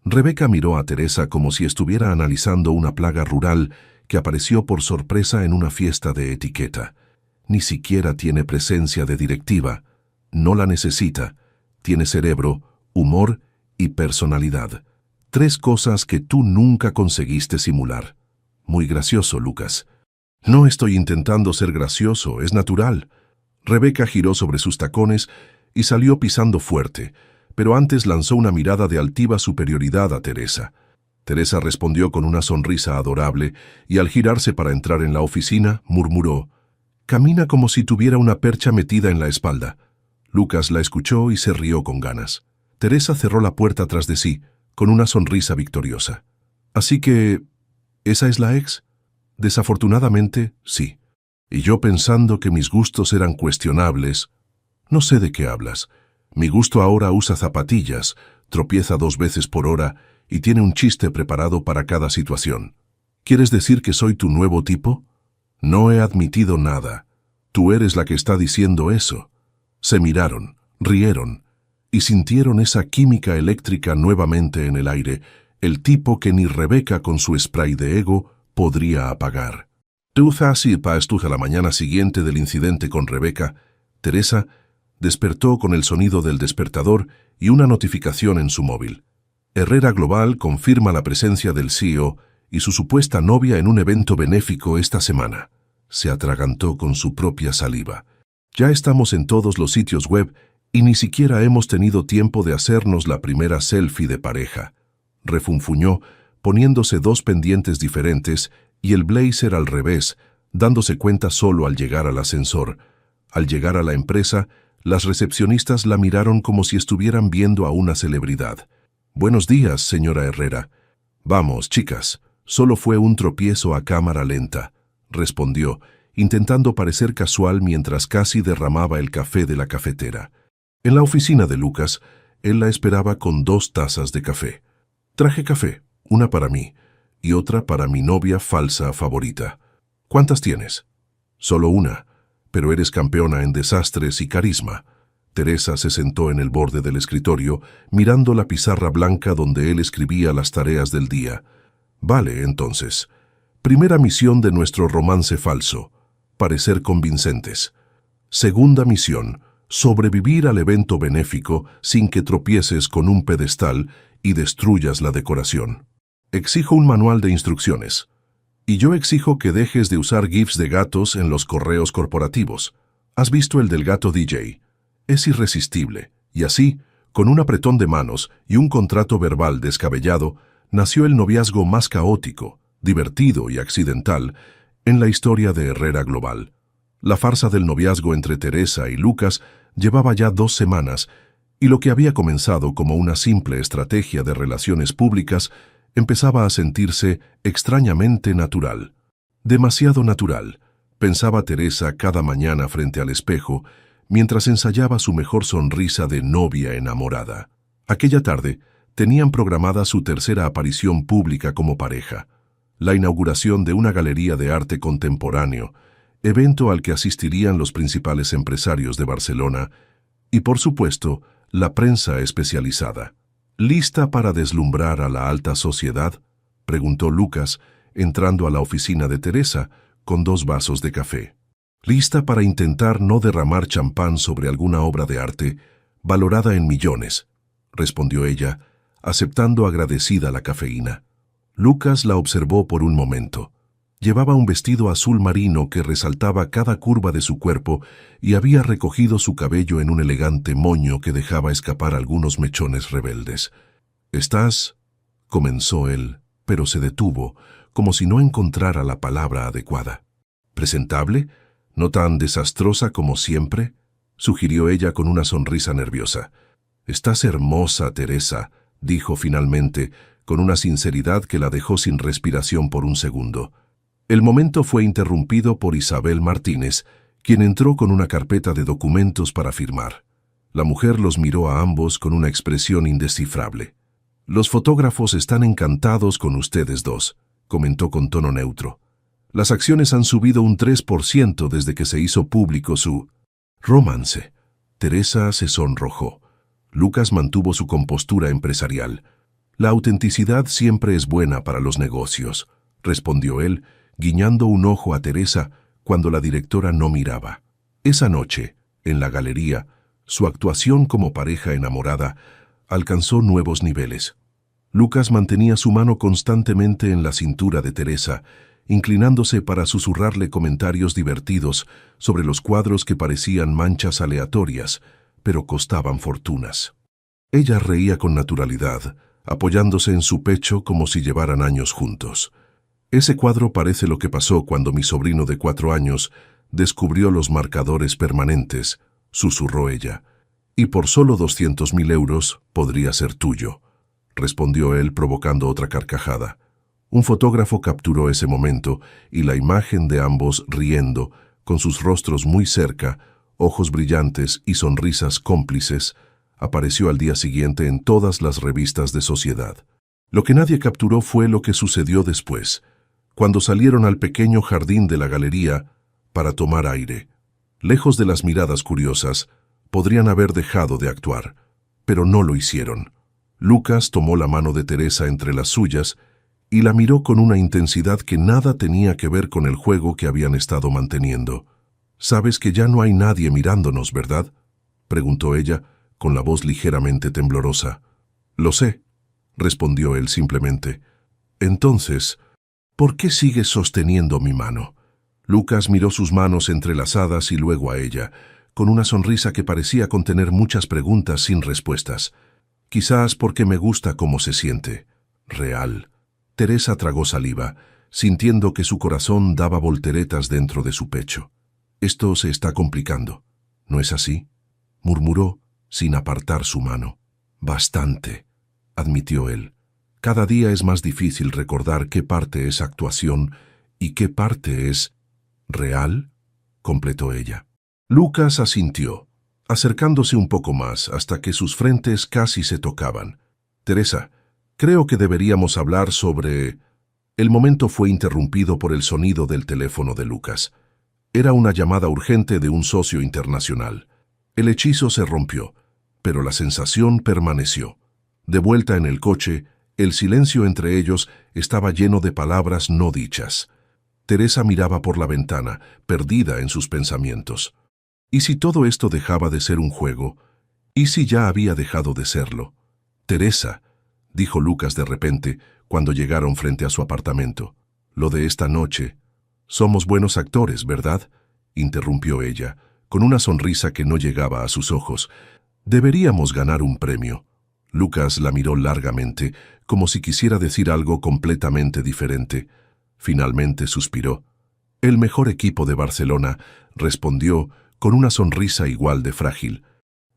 Rebeca miró a Teresa como si estuviera analizando una plaga rural que apareció por sorpresa en una fiesta de etiqueta. Ni siquiera tiene presencia de directiva. No la necesita. Tiene cerebro, humor y personalidad. 3 cosas que tú nunca conseguiste simular. Muy gracioso, Lucas. «No estoy intentando ser gracioso, es natural». Rebeca giró sobre sus tacones y salió pisando fuerte, pero antes lanzó una mirada de altiva superioridad a Teresa. Teresa respondió con una sonrisa adorable y al girarse para entrar en la oficina, murmuró: «Camina como si tuviera una percha metida en la espalda». Lucas la escuchó y se rió con ganas. Teresa cerró la puerta tras de sí, con una sonrisa victoriosa. «Así que, ¿esa es la ex?» «Desafortunadamente, sí. Y yo pensando que mis gustos eran cuestionables». «No sé de qué hablas. Mi gusto ahora usa zapatillas, tropieza 2 veces por hora y tiene un chiste preparado para cada situación. ¿Quieres decir que soy tu nuevo tipo? No he admitido nada. Tú eres la que está diciendo eso. Se miraron, rieron y sintieron esa química eléctrica nuevamente en el aire, el tipo que ni Rebeca con su spray de ego podría apagar. Así a la mañana siguiente del incidente con Rebeca, Teresa despertó con el sonido del despertador y una notificación en su móvil. Herrera Global confirma la presencia del CEO y su supuesta novia en un evento benéfico esta semana. Se atragantó con su propia saliva. Ya estamos en todos los sitios web y ni siquiera hemos tenido tiempo de hacernos la primera selfie de pareja. Refunfuñó, poniéndose 2 pendientes diferentes y el blazer al revés, dándose cuenta solo al llegar al ascensor. Al llegar a la empresa, las recepcionistas la miraron como si estuvieran viendo a una celebridad. «Buenos días, señora Herrera». «Vamos, chicas, solo fue un tropiezo a cámara lenta», respondió, intentando parecer casual mientras casi derramaba el café de la cafetera. En la oficina de Lucas, él la esperaba con 2 tazas de café. «Traje café, una para mí y otra para mi novia falsa favorita». «¿Cuántas tienes?» «Solo una, pero eres campeona en desastres y carisma». Teresa se sentó en el borde del escritorio, mirando la pizarra blanca donde él escribía las tareas del día. «Vale, entonces. Primera misión de nuestro romance falso: parecer convincentes. Segunda misión: sobrevivir al evento benéfico sin que tropieces con un pedestal y destruyas la decoración. Exijo un manual de instrucciones. Y yo exijo que dejes de usar GIFs de gatos en los correos corporativos. ¿Has visto el del gato DJ? Es irresistible». Y así, con un apretón de manos y un contrato verbal descabellado, nació el noviazgo más caótico, divertido y accidental en la historia de Herrera Global. La farsa del noviazgo entre Teresa y Lucas llevaba ya 2 semanas, y lo que había comenzado como una simple estrategia de relaciones públicas empezaba a sentirse extrañamente natural. Demasiado natural, pensaba Teresa cada mañana frente al espejo, mientras ensayaba su mejor sonrisa de novia enamorada. Aquella tarde tenían programada su tercera aparición pública como pareja, la inauguración de una galería de arte contemporáneo, evento al que asistirían los principales empresarios de Barcelona y, por supuesto, la prensa especializada. «¿Lista para deslumbrar a la alta sociedad?», preguntó Lucas, entrando a la oficina de Teresa con 2 vasos de café. «Lista para intentar no derramar champán sobre alguna obra de arte valorada en millones», respondió ella, aceptando agradecida la cafeína. Lucas la observó por un momento. Llevaba un vestido azul marino que resaltaba cada curva de su cuerpo y había recogido su cabello en un elegante moño que dejaba escapar algunos mechones rebeldes. «¿Estás?», comenzó él, pero se detuvo, como si no encontrara la palabra adecuada. «¿Presentable? ¿No tan desastrosa como siempre?», sugirió ella con una sonrisa nerviosa. «Estás hermosa, Teresa», dijo finalmente, con una sinceridad que la dejó sin respiración por un segundo. El momento fue interrumpido por Isabel Martínez, quien entró con una carpeta de documentos para firmar. La mujer los miró a ambos con una expresión indescifrable. «Los fotógrafos están encantados con ustedes dos», comentó con tono neutro. «Las acciones han subido un 3% desde que se hizo público su romance». Teresa se sonrojó. Lucas mantuvo su compostura empresarial. «La autenticidad siempre es buena para los negocios», respondió él, guiñando un ojo a Teresa cuando la directora no miraba. Esa noche, en la galería, su actuación como pareja enamorada alcanzó nuevos niveles. Lucas mantenía su mano constantemente en la cintura de Teresa, inclinándose para susurrarle comentarios divertidos sobre los cuadros que parecían manchas aleatorias, pero costaban fortunas. Ella reía con naturalidad, apoyándose en su pecho como si llevaran años juntos. «Ese cuadro parece lo que pasó cuando mi sobrino de 4 años descubrió los marcadores permanentes», susurró ella. «Y por solo 200.000 euros podría ser tuyo», respondió él provocando otra carcajada. Un fotógrafo capturó ese momento y la imagen de ambos riendo, con sus rostros muy cerca, ojos brillantes y sonrisas cómplices, Apareció al día siguiente en todas las revistas de sociedad. Lo que nadie capturó fue lo que sucedió después, cuando salieron al pequeño jardín de la galería para tomar aire. Lejos de las miradas curiosas, podrían haber dejado de actuar, pero no lo hicieron. Lucas tomó la mano de Teresa entre las suyas y la miró con una intensidad que nada tenía que ver con el juego que habían estado manteniendo. «Sabes que ya no hay nadie mirándonos, ¿verdad?», preguntó ella, con la voz ligeramente temblorosa. «Lo sé», respondió él simplemente. «Entonces, ¿por qué sigues sosteniendo mi mano?». Lucas miró sus manos entrelazadas y luego a ella, con una sonrisa que parecía contener muchas preguntas sin respuestas. «Quizás porque me gusta cómo se siente. Real». Teresa tragó saliva, sintiendo que su corazón daba volteretas dentro de su pecho. «Esto se está complicando, ¿no es así?», murmuró, sin apartar su mano. «Bastante», admitió él. «Cada día es más difícil recordar qué parte es actuación y qué parte es real», completó ella. Lucas asintió, acercándose un poco más hasta que sus frentes casi se tocaban. «Teresa, creo que deberíamos hablar sobre...». El momento fue interrumpido por el sonido del teléfono de Lucas. Era una llamada urgente de un socio internacional. El hechizo se rompió, pero la sensación permaneció. De vuelta en el coche, el silencio entre ellos estaba lleno de palabras no dichas. Teresa miraba por la ventana, perdida en sus pensamientos. ¿Y si todo esto dejaba de ser un juego? ¿Y si ya había dejado de serlo? «Teresa», dijo Lucas de repente, cuando llegaron frente a su apartamento. «Lo de esta noche...». «Somos buenos actores, ¿verdad?», interrumpió ella, con una sonrisa que no llegaba a sus ojos. «Deberíamos ganar un premio». Lucas la miró largamente, como si quisiera decir algo completamente diferente. Finalmente suspiró. «El mejor equipo de Barcelona», respondió, con una sonrisa igual de frágil.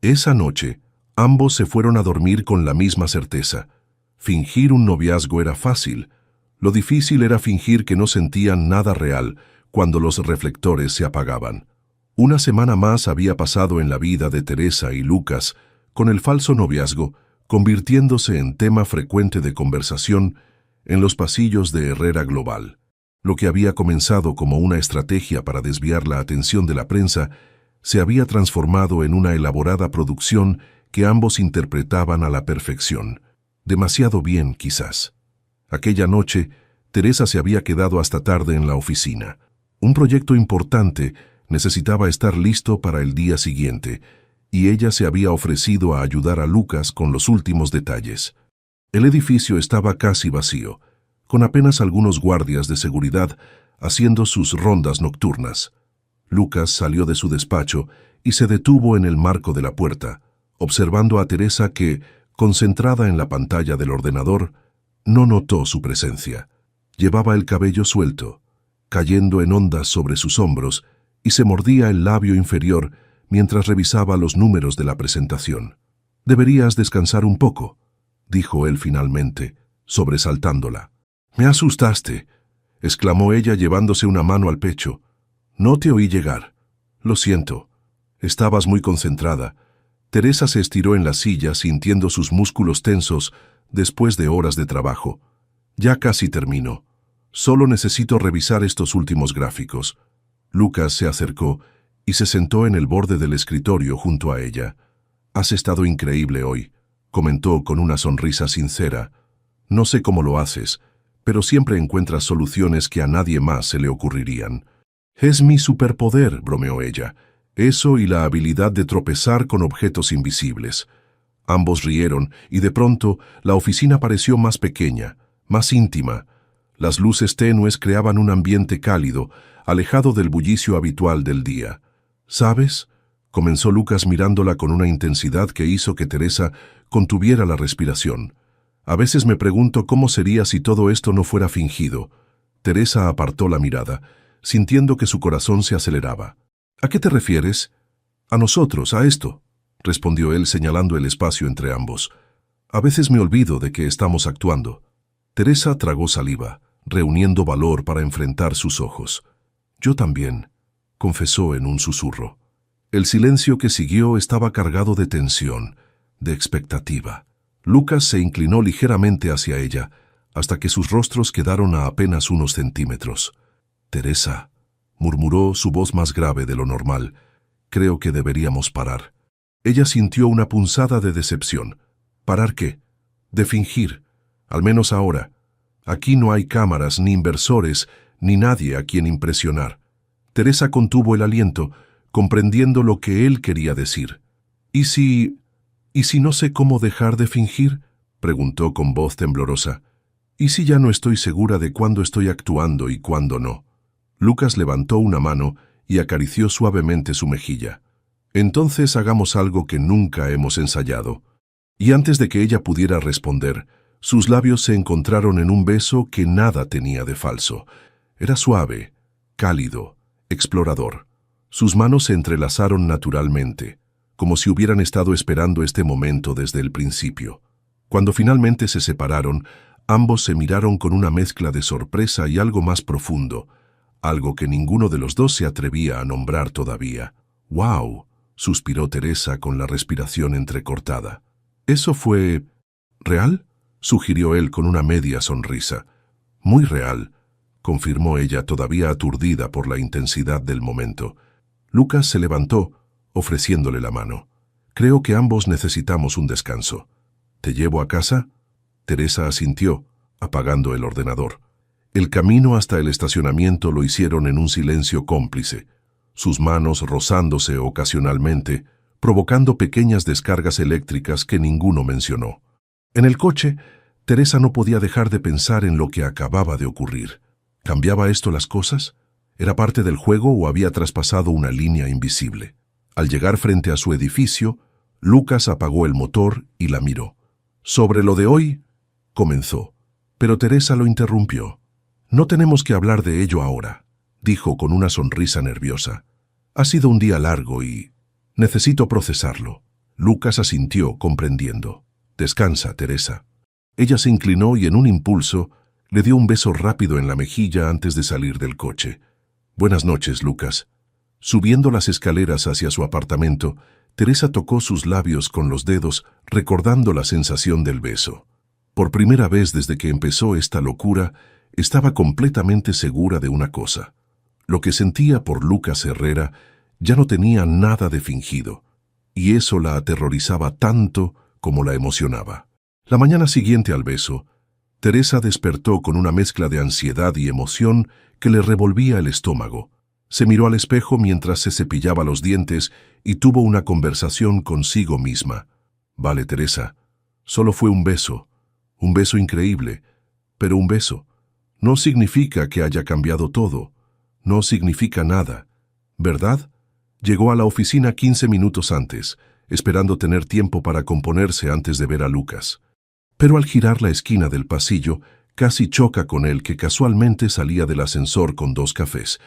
Esa noche, ambos se fueron a dormir con la misma certeza. Fingir un noviazgo era fácil. Lo difícil era fingir que no sentían nada real cuando los reflectores se apagaban. Una semana más había pasado en la vida de Teresa y Lucas, con el falso noviazgo convirtiéndose en tema frecuente de conversación en los pasillos de Herrera Global. Lo que había comenzado como una estrategia para desviar la atención de la prensa se había transformado en una elaborada producción que ambos interpretaban a la perfección. Demasiado bien, quizás. Aquella noche, Teresa se había quedado hasta tarde en la oficina. Un proyecto importante necesitaba estar listo para el día siguiente, y ella se había ofrecido a ayudar a Lucas con los últimos detalles. El edificio estaba casi vacío, con apenas algunos guardias de seguridad haciendo sus rondas nocturnas. Lucas salió de su despacho y se detuvo en el marco de la puerta, observando a Teresa que, concentrada en la pantalla del ordenador, no notó su presencia. Llevaba el cabello suelto, cayendo en ondas sobre sus hombros, y se mordía el labio inferior mientras revisaba los números de la presentación. «Deberías descansar un poco», dijo él finalmente, sobresaltándola. «Me asustaste», exclamó ella llevándose una mano al pecho. «No te oí llegar». «Lo siento. Estabas muy concentrada». Teresa se estiró en la silla sintiendo sus músculos tensos después de horas de trabajo. «Ya casi termino. Solo necesito revisar estos últimos gráficos». Lucas se acercó y se sentó en el borde del escritorio junto a ella. «Has estado increíble hoy», comentó con una sonrisa sincera. «No sé cómo lo haces, pero siempre encuentras soluciones que a nadie más se le ocurrirían». «Es mi superpoder», bromeó ella. «Eso y la habilidad de tropezar con objetos invisibles». Ambos rieron y de pronto la oficina pareció más pequeña, más íntima. Las luces tenues creaban un ambiente cálido, alejado del bullicio habitual del día. «¿Sabes?», comenzó Lucas mirándola con una intensidad que hizo que Teresa contuviera la respiración. «A veces me pregunto cómo sería si todo esto no fuera fingido». Teresa apartó la mirada, sintiendo que su corazón se aceleraba. «¿A qué te refieres?». «A nosotros, a esto», respondió él señalando el espacio entre ambos. «A veces me olvido de que estamos actuando». Teresa tragó saliva, reuniendo valor para enfrentar sus ojos. «Yo también», confesó en un susurro. El silencio que siguió estaba cargado de tensión, de expectativa. Lucas se inclinó ligeramente hacia ella, hasta que sus rostros quedaron a apenas unos centímetros. «Teresa», murmuró su voz más grave de lo normal, «creo que deberíamos parar». Ella sintió una punzada de decepción. ¿Parar qué? De fingir. Al menos ahora. Aquí no hay cámaras, ni inversores, ni nadie a quien impresionar. Teresa contuvo el aliento, comprendiendo lo que él quería decir. ¿Y si no sé cómo dejar de fingir?», preguntó con voz temblorosa. «¿Y si ya no estoy segura de cuándo estoy actuando y cuándo no?». Lucas levantó una mano y acarició suavemente su mejilla. «Entonces hagamos algo que nunca hemos ensayado». Y antes de que ella pudiera responder, sus labios se encontraron en un beso que nada tenía de falso. Era suave, cálido, explorador. Sus manos se entrelazaron naturalmente, como si hubieran estado esperando este momento desde el principio. Cuando finalmente se separaron, ambos se miraron con una mezcla de sorpresa y algo más profundo, algo que ninguno de los dos se atrevía a nombrar todavía. «¡Wow!», suspiró Teresa con la respiración entrecortada. «¿Eso fue real?», sugirió él con una media sonrisa. «Muy real», confirmó ella, todavía aturdida por la intensidad del momento. Lucas se levantó, ofreciéndole la mano. «Creo que ambos necesitamos un descanso. ¿Te llevo a casa?». Teresa asintió, apagando el ordenador. El camino hasta el estacionamiento lo hicieron en un silencio cómplice, sus manos rozándose ocasionalmente, provocando pequeñas descargas eléctricas que ninguno mencionó. En el coche, Teresa no podía dejar de pensar en lo que acababa de ocurrir. ¿Cambiaba esto las cosas? ¿Era parte del juego o había traspasado una línea invisible? Al llegar frente a su edificio, Lucas apagó el motor y la miró. «Sobre lo de hoy», comenzó, pero Teresa lo interrumpió. «No tenemos que hablar de ello ahora», dijo con una sonrisa nerviosa. «Ha sido un día largo y necesito procesarlo». Lucas asintió, comprendiendo. «Descansa, Teresa». Ella se inclinó y en un impulso le dio un beso rápido en la mejilla antes de salir del coche. «Buenas noches, Lucas». Subiendo las escaleras hacia su apartamento, Teresa tocó sus labios con los dedos, recordando la sensación del beso. Por primera vez desde que empezó esta locura, estaba completamente segura de una cosa. Lo que sentía por Lucas Herrera ya no tenía nada de fingido, y eso la aterrorizaba tanto como la emocionaba. La mañana siguiente al beso, Teresa despertó con una mezcla de ansiedad y emoción que le revolvía el estómago. Se miró al espejo mientras se cepillaba los dientes y tuvo una conversación consigo misma. «Vale, Teresa, solo fue un beso increíble, pero un beso. No significa que haya cambiado todo, no significa nada, ¿verdad?». Llegó a la oficina 15 minutos antes, esperando tener tiempo para componerse antes de ver a Lucas. Pero al girar la esquina del pasillo, casi choca con él, que casualmente salía del ascensor con 2 cafés.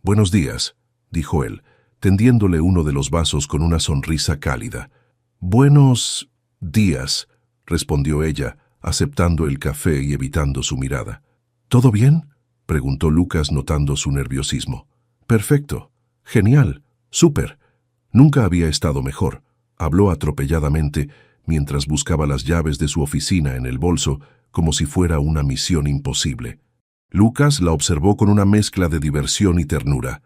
«Buenos días», dijo él, tendiéndole uno de los vasos con una sonrisa cálida. «Buenos días», respondió ella, aceptando el café y evitando su mirada. «¿Todo bien?», preguntó Lucas, notando su nerviosismo. «Perfecto. Genial. Súper. Nunca había estado mejor», habló atropelladamente mientras buscaba las llaves de su oficina en el bolso, como si fuera una misión imposible. Lucas la observó con una mezcla de diversión y ternura.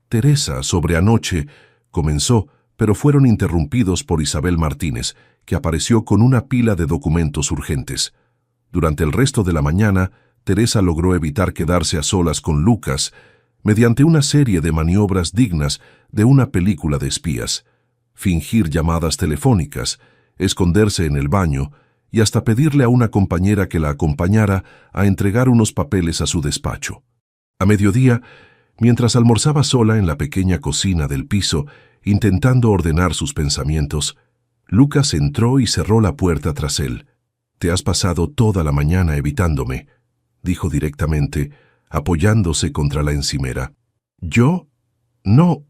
«Teresa, sobre anoche», comenzó, pero fueron interrumpidos por Isabel Martínez, que apareció con una pila de documentos urgentes. Durante el resto de la mañana, Teresa logró evitar quedarse a solas con Lucas mediante una serie de maniobras dignas de una película de espías: fingir llamadas telefónicas, esconderse en el baño y hasta pedirle a una compañera que la acompañara a entregar unos papeles a su despacho. A mediodía, mientras almorzaba sola en la pequeña cocina del piso, intentando ordenar sus pensamientos, Lucas entró y cerró la puerta tras él. «Te has pasado toda la mañana evitándome», dijo directamente, apoyándose contra la encimera. «¿Yo? No»,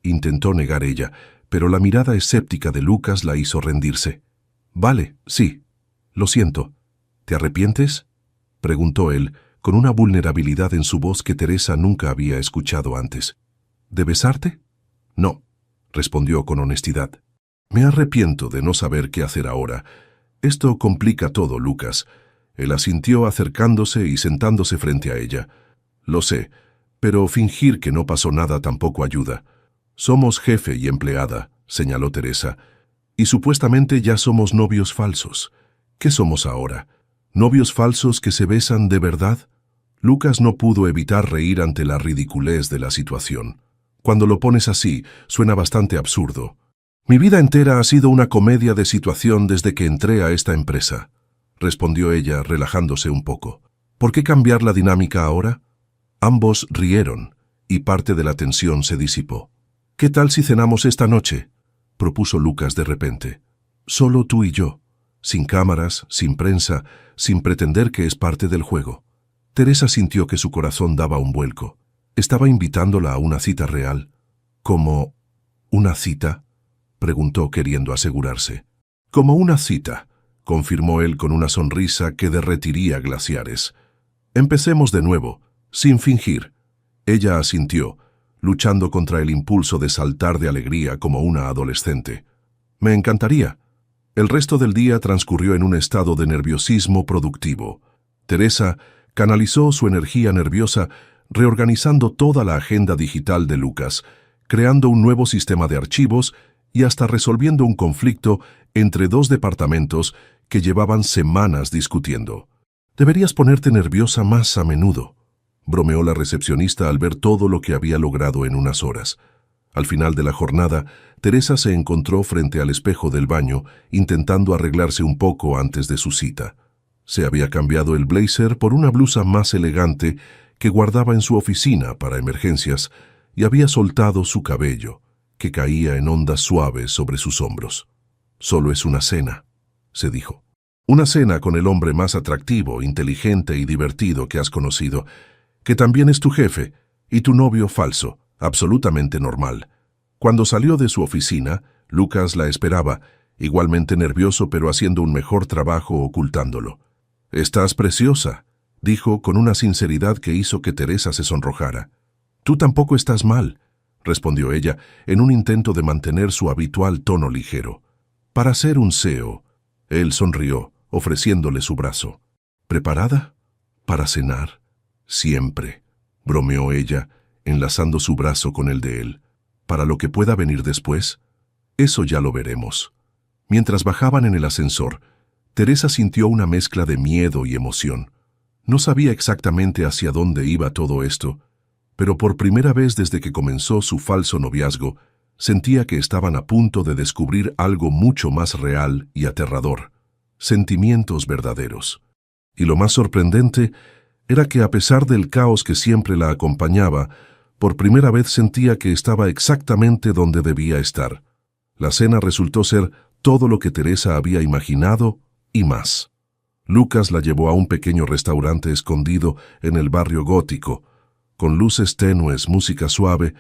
intentó negar ella, pero la mirada escéptica de Lucas la hizo rendirse. «Vale, sí. Lo siento. ¿Te arrepientes?», preguntó él, con una vulnerabilidad en su voz que Teresa nunca había escuchado antes. «¿De besarte?». «No», respondió con honestidad. Me arrepiento de no saber qué hacer ahora. Esto complica todo, Lucas. Él asintió acercándose y sentándose frente a ella. Lo sé, pero fingir que no pasó nada tampoco ayuda. Somos jefe y empleada, señaló Teresa, y supuestamente ya somos novios falsos. ¿Qué somos ahora? ¿Novios falsos que se besan de verdad? Lucas no pudo evitar reír ante la ridiculez de la situación. Cuando lo pones así, suena bastante absurdo. Mi vida entera ha sido una comedia de situación desde que entré a esta empresa, respondió ella, relajándose un poco. ¿Por qué cambiar la dinámica ahora? Ambos rieron, y parte de la tensión se disipó. ¿Qué tal si cenamos esta noche?, propuso Lucas de repente. Solo tú y yo, sin cámaras, sin prensa, sin pretender que es parte del juego. Teresa sintió que su corazón daba un vuelco. ¿Estaba invitándola a una cita real? ¿Como una cita?, preguntó queriendo asegurarse. Como una cita, confirmó él con una sonrisa que derretiría glaciares. Empecemos de nuevo, sin fingir. Ella asintió, luchando contra el impulso de saltar de alegría como una adolescente. Me encantaría. El resto del día transcurrió en un estado de nerviosismo productivo. Teresa canalizó su energía nerviosa reorganizando toda la agenda digital de Lucas, creando un nuevo sistema de archivos y hasta resolviendo un conflicto entre dos departamentos que llevaban semanas discutiendo. Deberías ponerte nerviosa más a menudo, bromeó la recepcionista al ver todo lo que había logrado en unas horas. Al final de la jornada, Teresa se encontró frente al espejo del baño, intentando arreglarse un poco antes de su cita. Se había cambiado el blazer por una blusa más elegante que guardaba en su oficina para emergencias y había soltado su cabello, que caía en ondas suaves sobre sus hombros. Solo es una cena, se dijo. Una cena con el hombre más atractivo, inteligente y divertido que has conocido, que también es tu jefe y tu novio falso, absolutamente normal. Cuando salió de su oficina, Lucas la esperaba, igualmente nervioso pero haciendo un mejor trabajo ocultándolo. «Estás preciosa», dijo con una sinceridad que hizo que Teresa se sonrojara. «Tú tampoco estás mal», respondió ella, en un intento de mantener su habitual tono ligero. «Para ser un CEO», él sonrió, ofreciéndole su brazo. «¿Preparada? ¿Para cenar?» «Siempre», bromeó ella, enlazando su brazo con el de él. «¿Para lo que pueda venir después?» «Eso ya lo veremos». Mientras bajaban en el ascensor, Teresa sintió una mezcla de miedo y emoción. No sabía exactamente hacia dónde iba todo esto, pero por primera vez desde que comenzó su falso noviazgo, sentía que estaban a punto de descubrir algo mucho más real y aterrador, sentimientos verdaderos. Y lo más sorprendente era que a pesar del caos que siempre la acompañaba, por primera vez sentía que estaba exactamente donde debía estar. La cena resultó ser todo lo que Teresa había imaginado y más. Lucas la llevó a un pequeño restaurante escondido en el barrio gótico, con luces tenues, música suave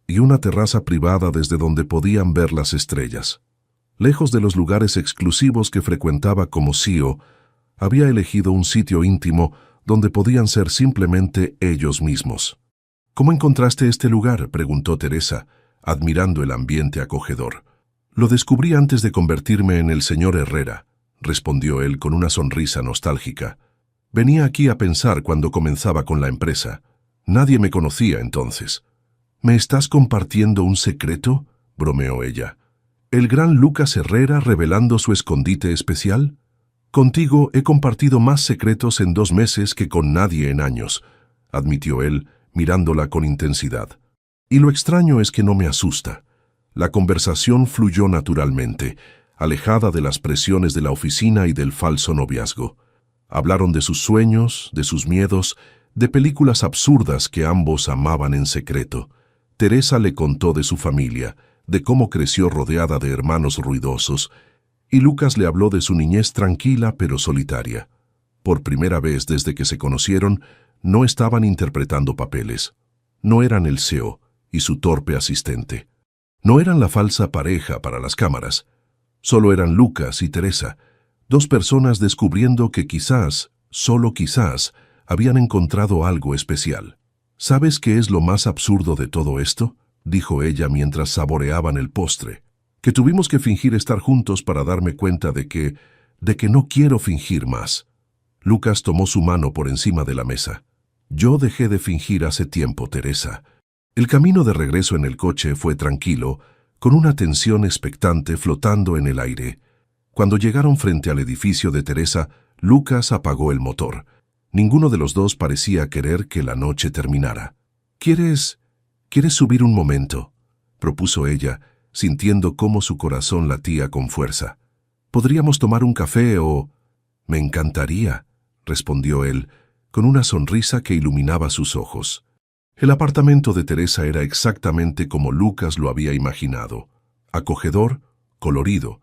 y una terraza privada desde donde podían ver las estrellas. Lejos de los lugares exclusivos que frecuentaba como CEO, había elegido un sitio íntimo donde podían ser simplemente ellos mismos. «¿Cómo encontraste este lugar?», preguntó Teresa, admirando el ambiente acogedor. «Lo descubrí antes de convertirme en el señor Herrera», respondió él con una sonrisa nostálgica. «Venía aquí a pensar cuando comenzaba con la empresa. Nadie me conocía entonces». «¿Me estás compartiendo un secreto?», bromeó ella. «¿El gran Lucas Herrera revelando su escondite especial? Contigo he compartido más secretos en 2 meses que con nadie en años», admitió él, mirándola con intensidad. «Y lo extraño es que no me asusta». La conversación fluyó naturalmente, alejada de las presiones de la oficina y del falso noviazgo. Hablaron de sus sueños, de sus miedos, de películas absurdas que ambos amaban en secreto. Teresa le contó de su familia, de cómo creció rodeada de hermanos ruidosos, y Lucas le habló de su niñez tranquila pero solitaria. Por primera vez desde que se conocieron, no estaban interpretando papeles. No eran el CEO y su torpe asistente. No eran la falsa pareja para las cámaras. Solo eran Lucas y Teresa, 2 personas descubriendo que quizás, solo quizás, habían encontrado algo especial. «¿Sabes qué es lo más absurdo de todo esto?», dijo ella mientras saboreaban el postre. que tuvimos que fingir estar juntos para darme cuenta de que no quiero fingir más. Lucas tomó su mano por encima de la mesa. Yo dejé de fingir hace tiempo, Teresa. El camino de regreso en el coche fue tranquilo, con una tensión expectante flotando en el aire. Cuando llegaron frente al edificio de Teresa, Lucas apagó el motor. Ninguno de los dos parecía querer que la noche terminara. ¿Quieres subir un momento?, propuso ella, sintiendo cómo su corazón latía con fuerza. ¿Podríamos tomar un café o...? Me encantaría, respondió él, con una sonrisa que iluminaba sus ojos. El apartamento de Teresa era exactamente como Lucas lo había imaginado, acogedor, colorido,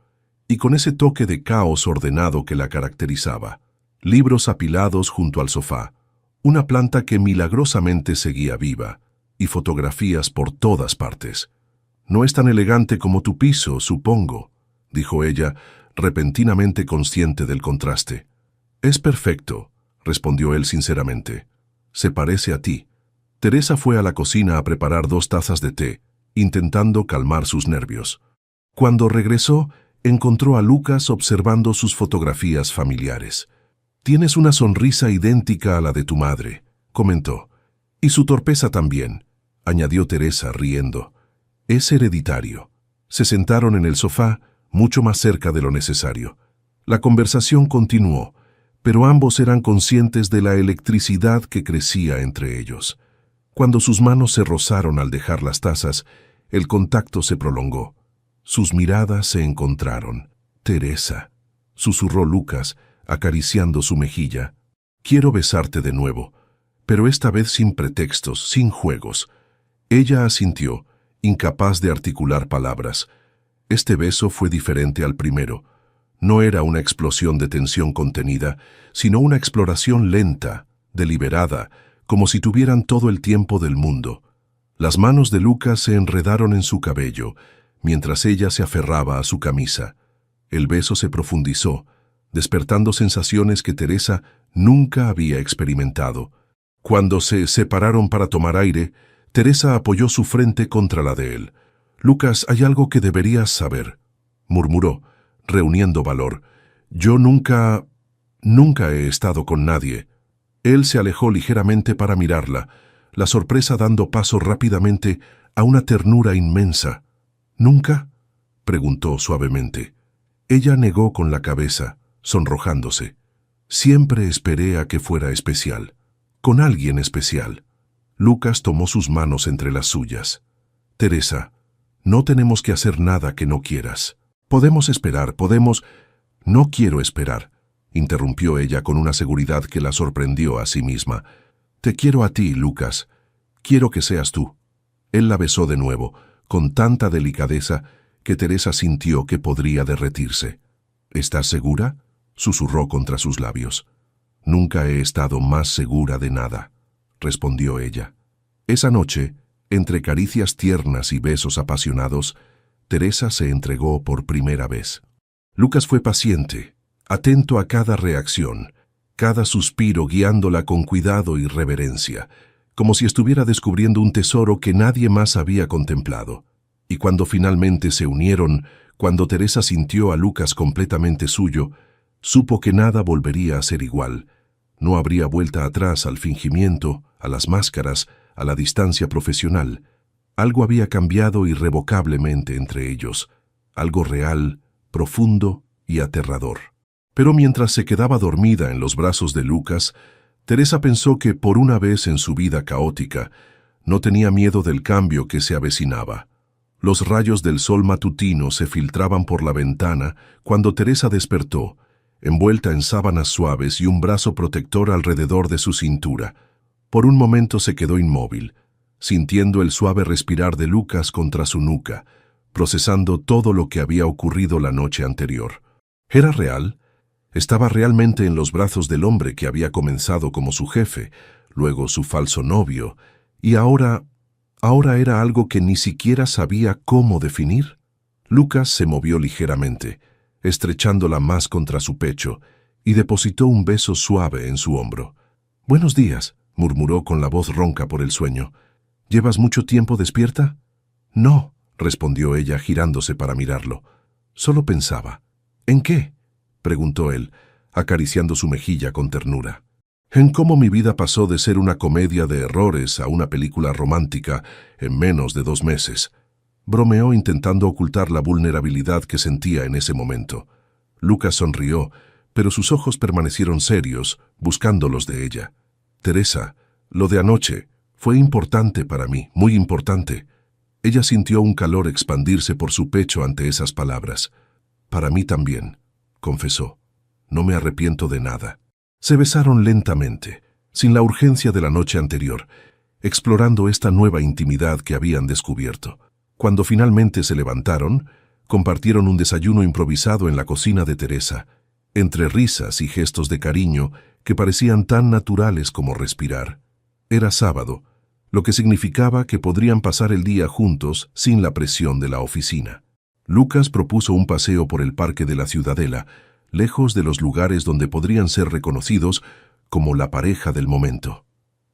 y con ese toque de caos ordenado que la caracterizaba. Libros apilados junto al sofá, una planta que milagrosamente seguía viva, y fotografías por todas partes. «No es tan elegante como tu piso, supongo», dijo ella, repentinamente consciente del contraste. «Es perfecto», respondió él sinceramente. «Se parece a ti». Teresa fue a la cocina a preparar 2 tazas de té, intentando calmar sus nervios. Cuando regresó, encontró a Lucas observando sus fotografías familiares. «Tienes una sonrisa idéntica a la de tu madre», comentó. «Y su torpeza también», añadió Teresa riendo. «Es hereditario». Se sentaron en el sofá, mucho más cerca de lo necesario. La conversación continuó, pero ambos eran conscientes de la electricidad que crecía entre ellos. Cuando sus manos se rozaron al dejar las tazas, el contacto se prolongó. Sus miradas se encontraron. «Teresa», susurró Lucas, acariciando su mejilla. «Quiero besarte de nuevo, pero esta vez sin pretextos, sin juegos». Ella asintió, incapaz de articular palabras. Este beso fue diferente al primero. No era una explosión de tensión contenida, sino una exploración lenta, deliberada, como si tuvieran todo el tiempo del mundo. Las manos de Lucas se enredaron en su cabello, mientras ella se aferraba a su camisa. El beso se profundizó, despertando sensaciones que Teresa nunca había experimentado. Cuando se separaron para tomar aire, Teresa apoyó su frente contra la de él. «Lucas, hay algo que deberías saber», murmuró, reuniendo valor. «Yo nunca he estado con nadie». Él se alejó ligeramente para mirarla, la sorpresa dando paso rápidamente a una ternura inmensa. «¿Nunca?», preguntó suavemente. Ella negó con la cabeza, sonrojándose. «Siempre esperé a que fuera especial, con alguien especial». Lucas tomó sus manos entre las suyas. «Teresa, no tenemos que hacer nada que no quieras. Podemos esperar, podemos...» «No quiero esperar», interrumpió ella con una seguridad que la sorprendió a sí misma. «Te quiero a ti, Lucas. Quiero que seas tú». Él la besó de nuevo, con tanta delicadeza que Teresa sintió que podría derretirse. «¿Estás segura?», susurró contra sus labios. «Nunca he estado más segura de nada», respondió ella. Esa noche, entre caricias tiernas y besos apasionados, Teresa se entregó por primera vez. Lucas fue paciente, atento a cada reacción, cada suspiro guiándola con cuidado y reverencia, como si estuviera descubriendo un tesoro que nadie más había contemplado. Y cuando finalmente se unieron, cuando Teresa sintió a Lucas completamente suyo, supo que nada volvería a ser igual. No habría vuelta atrás al fingimiento, a las máscaras, a la distancia profesional. Algo había cambiado irrevocablemente entre ellos, algo real, profundo y aterrador. Pero mientras se quedaba dormida en los brazos de Lucas, Teresa pensó que por una vez en su vida caótica, no tenía miedo del cambio que se avecinaba. Los rayos del sol matutino se filtraban por la ventana cuando Teresa despertó, envuelta en sábanas suaves y un brazo protector alrededor de su cintura. Por un momento se quedó inmóvil, sintiendo el suave respirar de Lucas contra su nuca, procesando todo lo que había ocurrido la noche anterior. ¿Era real? Estaba realmente en los brazos del hombre que había comenzado como su jefe, luego su falso novio, y ahora era algo que ni siquiera sabía cómo definir. Lucas se movió ligeramente, estrechándola más contra su pecho, y depositó un beso suave en su hombro. «Buenos días», murmuró con la voz ronca por el sueño. «¿Llevas mucho tiempo despierta?» «No», respondió ella girándose para mirarlo. Solo pensaba. ¿En qué?, preguntó él, acariciando su mejilla con ternura. En cómo mi vida pasó de ser una comedia de errores a una película romántica en menos de 2 meses. Bromeó intentando ocultar la vulnerabilidad que sentía en ese momento. Lucas sonrió, pero sus ojos permanecieron serios, buscando los de ella. Teresa, lo de anoche fue importante para mí, muy importante. Ella sintió un calor expandirse por su pecho ante esas palabras. Para mí también, confesó. No me arrepiento de nada. Se besaron lentamente, sin la urgencia de la noche anterior, explorando esta nueva intimidad que habían descubierto. Cuando finalmente se levantaron, compartieron un desayuno improvisado en la cocina de Teresa, entre risas y gestos de cariño que parecían tan naturales como respirar. Era sábado, lo que significaba que podrían pasar el día juntos sin la presión de la oficina. Lucas propuso un paseo por el parque de la Ciudadela, lejos de los lugares donde podrían ser reconocidos como la pareja del momento.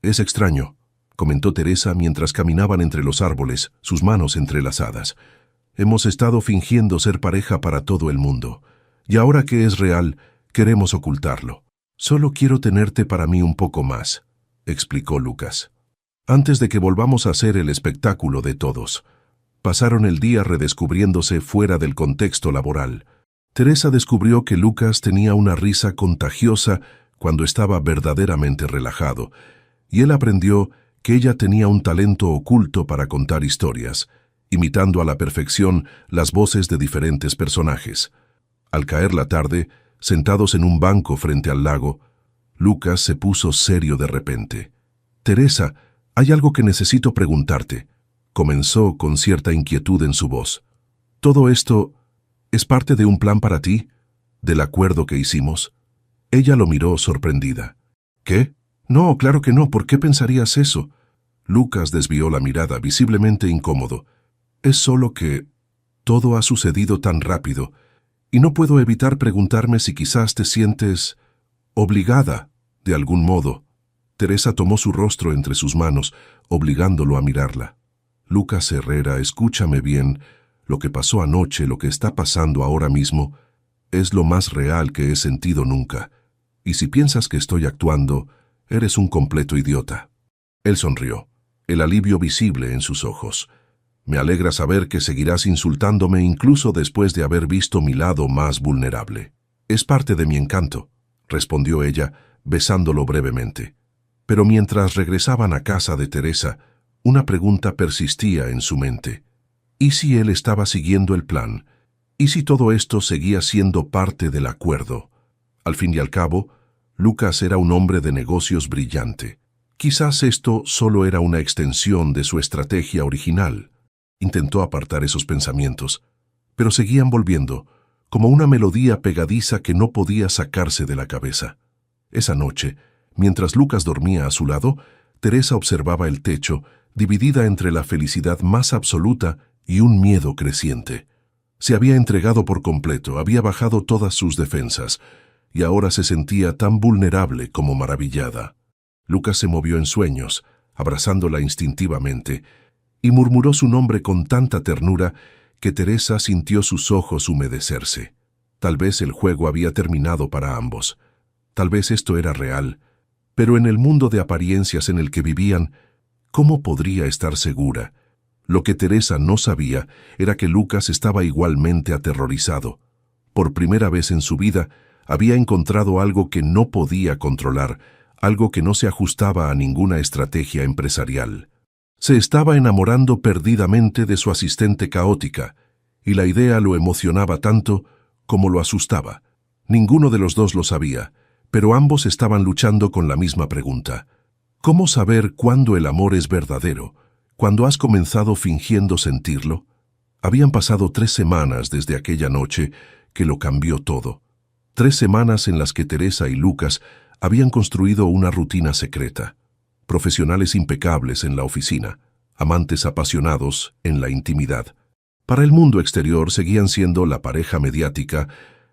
«Es extraño», comentó Teresa mientras caminaban entre los árboles, sus manos entrelazadas. «Hemos estado fingiendo ser pareja para todo el mundo, y ahora que es real, queremos ocultarlo. Solo quiero tenerte para mí un poco más», explicó Lucas. «Antes de que volvamos a ser el espectáculo de todos». Pasaron el día redescubriéndose fuera del contexto laboral. Teresa descubrió que Lucas tenía una risa contagiosa cuando estaba verdaderamente relajado, y él aprendió que ella tenía un talento oculto para contar historias, imitando a la perfección las voces de diferentes personajes. Al caer la tarde, sentados en un banco frente al lago, Lucas se puso serio de repente. «Teresa, hay algo que necesito preguntarte», comenzó con cierta inquietud en su voz. «¿Todo esto es parte de un plan para ti? ¿Del acuerdo que hicimos?» Ella lo miró sorprendida. «¿Qué? No, claro que no. ¿Por qué pensarías eso?» Lucas desvió la mirada, visiblemente incómodo. «Es solo que todo ha sucedido tan rápido, y no puedo evitar preguntarme si quizás te sientes obligada, de algún modo». Teresa tomó su rostro entre sus manos, obligándolo a mirarla. «Lucas Herrera, escúchame bien. Lo que pasó anoche, lo que está pasando ahora mismo, es lo más real que he sentido nunca. Y si piensas que estoy actuando, eres un completo idiota». Él sonrió, el alivio visible en sus ojos. «Me alegra saber que seguirás insultándome incluso después de haber visto mi lado más vulnerable». «Es parte de mi encanto», respondió ella, besándolo brevemente. Pero mientras regresaban a casa de Teresa, una pregunta persistía en su mente. ¿Y si él estaba siguiendo el plan? ¿Y si todo esto seguía siendo parte del acuerdo? Al fin y al cabo, Lucas era un hombre de negocios brillante. Quizás esto solo era una extensión de su estrategia original. Intentó apartar esos pensamientos, pero seguían volviendo, como una melodía pegadiza que no podía sacarse de la cabeza. Esa noche, mientras Lucas dormía a su lado, Teresa observaba el techo, dividida entre la felicidad más absoluta y un miedo creciente. Se había entregado por completo, había bajado todas sus defensas, y ahora se sentía tan vulnerable como maravillada. Lucas se movió en sueños, abrazándola instintivamente, y murmuró su nombre con tanta ternura que Teresa sintió sus ojos humedecerse. Tal vez el juego había terminado para ambos. Tal vez esto era real, pero en el mundo de apariencias en el que vivían, ¿cómo podría estar segura? Lo que Teresa no sabía era que Lucas estaba igualmente aterrorizado. Por primera vez en su vida, había encontrado algo que no podía controlar, algo que no se ajustaba a ninguna estrategia empresarial. Se estaba enamorando perdidamente de su asistente caótica, y la idea lo emocionaba tanto como lo asustaba. Ninguno de los dos lo sabía, pero ambos estaban luchando con la misma pregunta. ¿Cómo saber cuándo el amor es verdadero? ¿Cuándo has comenzado fingiendo sentirlo? Habían pasado 3 semanas desde aquella noche que lo cambió todo. 3 semanas en las que Teresa y Lucas habían construido una rutina secreta. Profesionales impecables en la oficina, amantes apasionados en la intimidad. Para el mundo exterior seguían siendo la pareja mediática,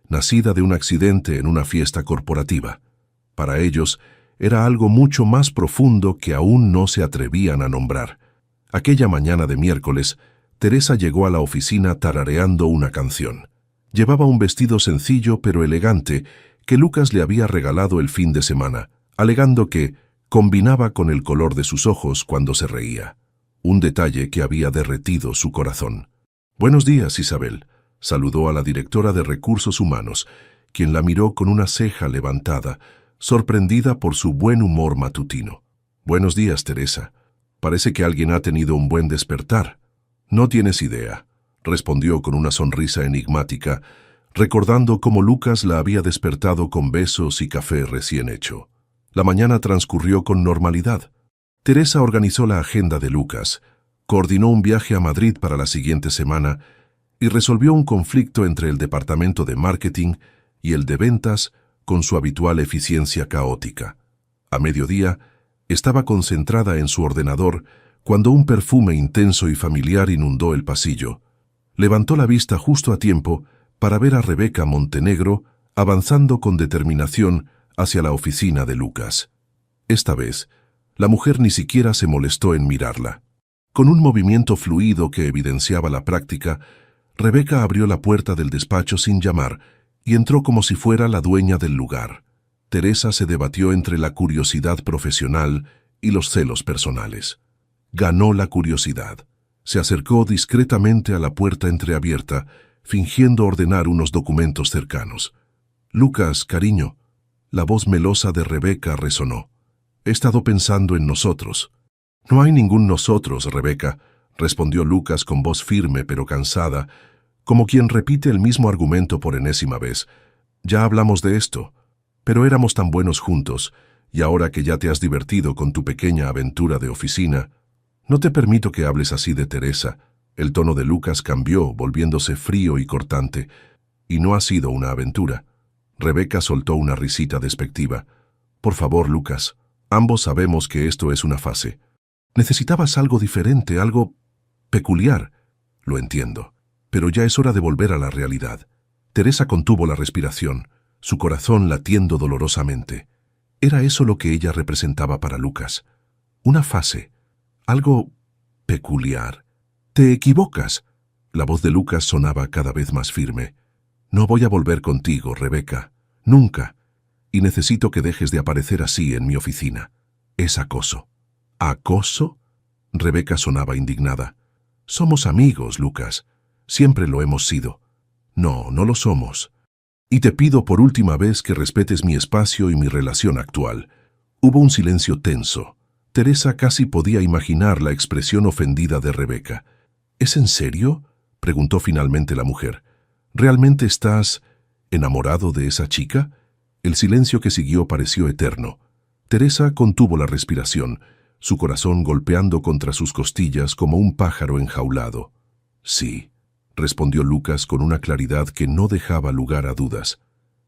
nacida de un accidente en una fiesta corporativa. Para ellos, era algo mucho más profundo que aún no se atrevían a nombrar. Aquella mañana de miércoles, Teresa llegó a la oficina tarareando una canción. Llevaba un vestido sencillo pero elegante que Lucas le había regalado el fin de semana, alegando que combinaba con el color de sus ojos cuando se reía. Un detalle que había derretido su corazón. «Buenos días, Isabel», saludó a la directora de Recursos Humanos, quien la miró con una ceja levantada, sorprendida por su buen humor matutino. «Buenos días, Teresa. Parece que alguien ha tenido un buen despertar». «No tienes idea», respondió con una sonrisa enigmática, recordando cómo Lucas la había despertado con besos y café recién hecho. La mañana transcurrió con normalidad. Teresa organizó la agenda de Lucas, coordinó un viaje a Madrid para la siguiente semana y resolvió un conflicto entre el departamento de marketing y el de ventas con su habitual eficiencia caótica. A mediodía, estaba concentrada en su ordenador cuando un perfume intenso y familiar inundó el pasillo. Levantó la vista justo a tiempo para ver a Rebeca Montenegro avanzando con determinación hacia la oficina de Lucas. Esta vez, la mujer ni siquiera se molestó en mirarla. Con un movimiento fluido que evidenciaba la práctica, Rebeca abrió la puerta del despacho sin llamar y entró como si fuera la dueña del lugar. Teresa se debatió entre la curiosidad profesional y los celos personales. Ganó la curiosidad. Se acercó discretamente a la puerta entreabierta, fingiendo ordenar unos documentos cercanos. «Lucas, cariño», la voz melosa de Rebeca resonó. «He estado pensando en nosotros». «No hay ningún nosotros, Rebeca», respondió Lucas con voz firme pero cansada, como quien repite el mismo argumento por enésima vez. «Ya hablamos de esto, pero éramos tan buenos juntos, y ahora que ya te has divertido con tu pequeña aventura de oficina...» «No te permito que hables así de Teresa». El tono de Lucas cambió, volviéndose frío y cortante. «Y no ha sido una aventura». Rebeca soltó una risita despectiva. «Por favor, Lucas, ambos sabemos que esto es una fase. Necesitabas algo diferente, algo peculiar». «Lo entiendo, pero ya es hora de volver a la realidad». Teresa contuvo la respiración, su corazón latiendo dolorosamente. Era eso lo que ella representaba para Lucas. Una fase, algo peculiar. «Te equivocas». La voz de Lucas sonaba cada vez más firme. «No voy a volver contigo, Rebeca. Nunca. Y necesito que dejes de aparecer así en mi oficina. Es acoso». «¿Acoso?». Rebeca sonaba indignada. «Somos amigos, Lucas. Siempre lo hemos sido». «No, no lo somos. Y te pido por última vez que respetes mi espacio y mi relación actual». Hubo un silencio tenso. Teresa casi podía imaginar la expresión ofendida de Rebeca. «¿Es en serio?», preguntó finalmente la mujer. «¿Realmente estás enamorado de esa chica?». El silencio que siguió pareció eterno. Teresa contuvo la respiración, su corazón golpeando contra sus costillas como un pájaro enjaulado. «Sí», respondió Lucas con una claridad que no dejaba lugar a dudas.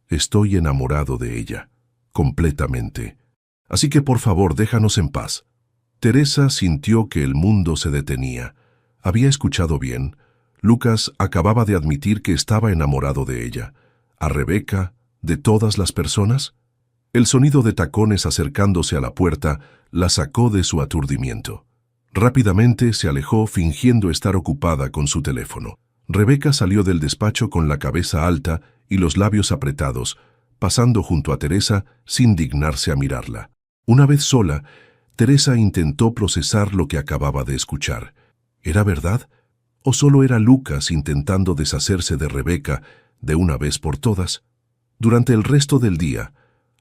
«Estoy enamorado de ella, completamente. Así que por favor déjanos en paz». Teresa sintió que el mundo se detenía. ¿Había escuchado bien? Lucas acababa de admitir que estaba enamorado de ella. ¿A Rebeca? ¿De todas las personas? El sonido de tacones acercándose a la puerta la sacó de su aturdimiento. Rápidamente se alejó fingiendo estar ocupada con su teléfono. Rebeca salió del despacho con la cabeza alta y los labios apretados, pasando junto a Teresa sin dignarse a mirarla. Una vez sola, Teresa intentó procesar lo que acababa de escuchar. ¿Era verdad? ¿O solo era Lucas intentando deshacerse de Rebeca de una vez por todas? Durante el resto del día,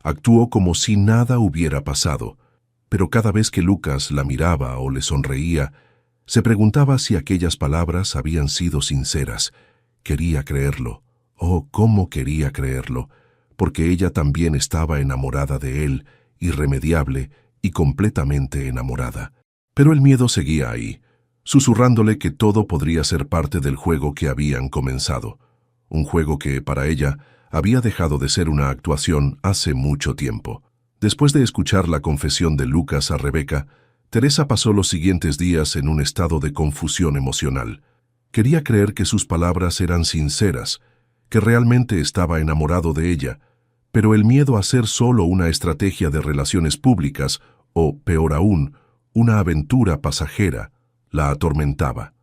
actuó como si nada hubiera pasado, pero cada vez que Lucas la miraba o le sonreía, se preguntaba si aquellas palabras habían sido sinceras. Quería creerlo. Oh, cómo quería creerlo, porque ella también estaba enamorada de él, irremediable y completamente enamorada. Pero el miedo seguía ahí, susurrándole que todo podría ser parte del juego que habían comenzado, un juego que, para ella, había dejado de ser una actuación hace mucho tiempo. Después de escuchar la confesión de Lucas a Rebeca, Teresa pasó los siguientes días en un estado de confusión emocional. Quería creer que sus palabras eran sinceras, que realmente estaba enamorado de ella, pero el miedo a ser solo una estrategia de relaciones públicas, o, peor aún, una aventura pasajera, la atormentaba.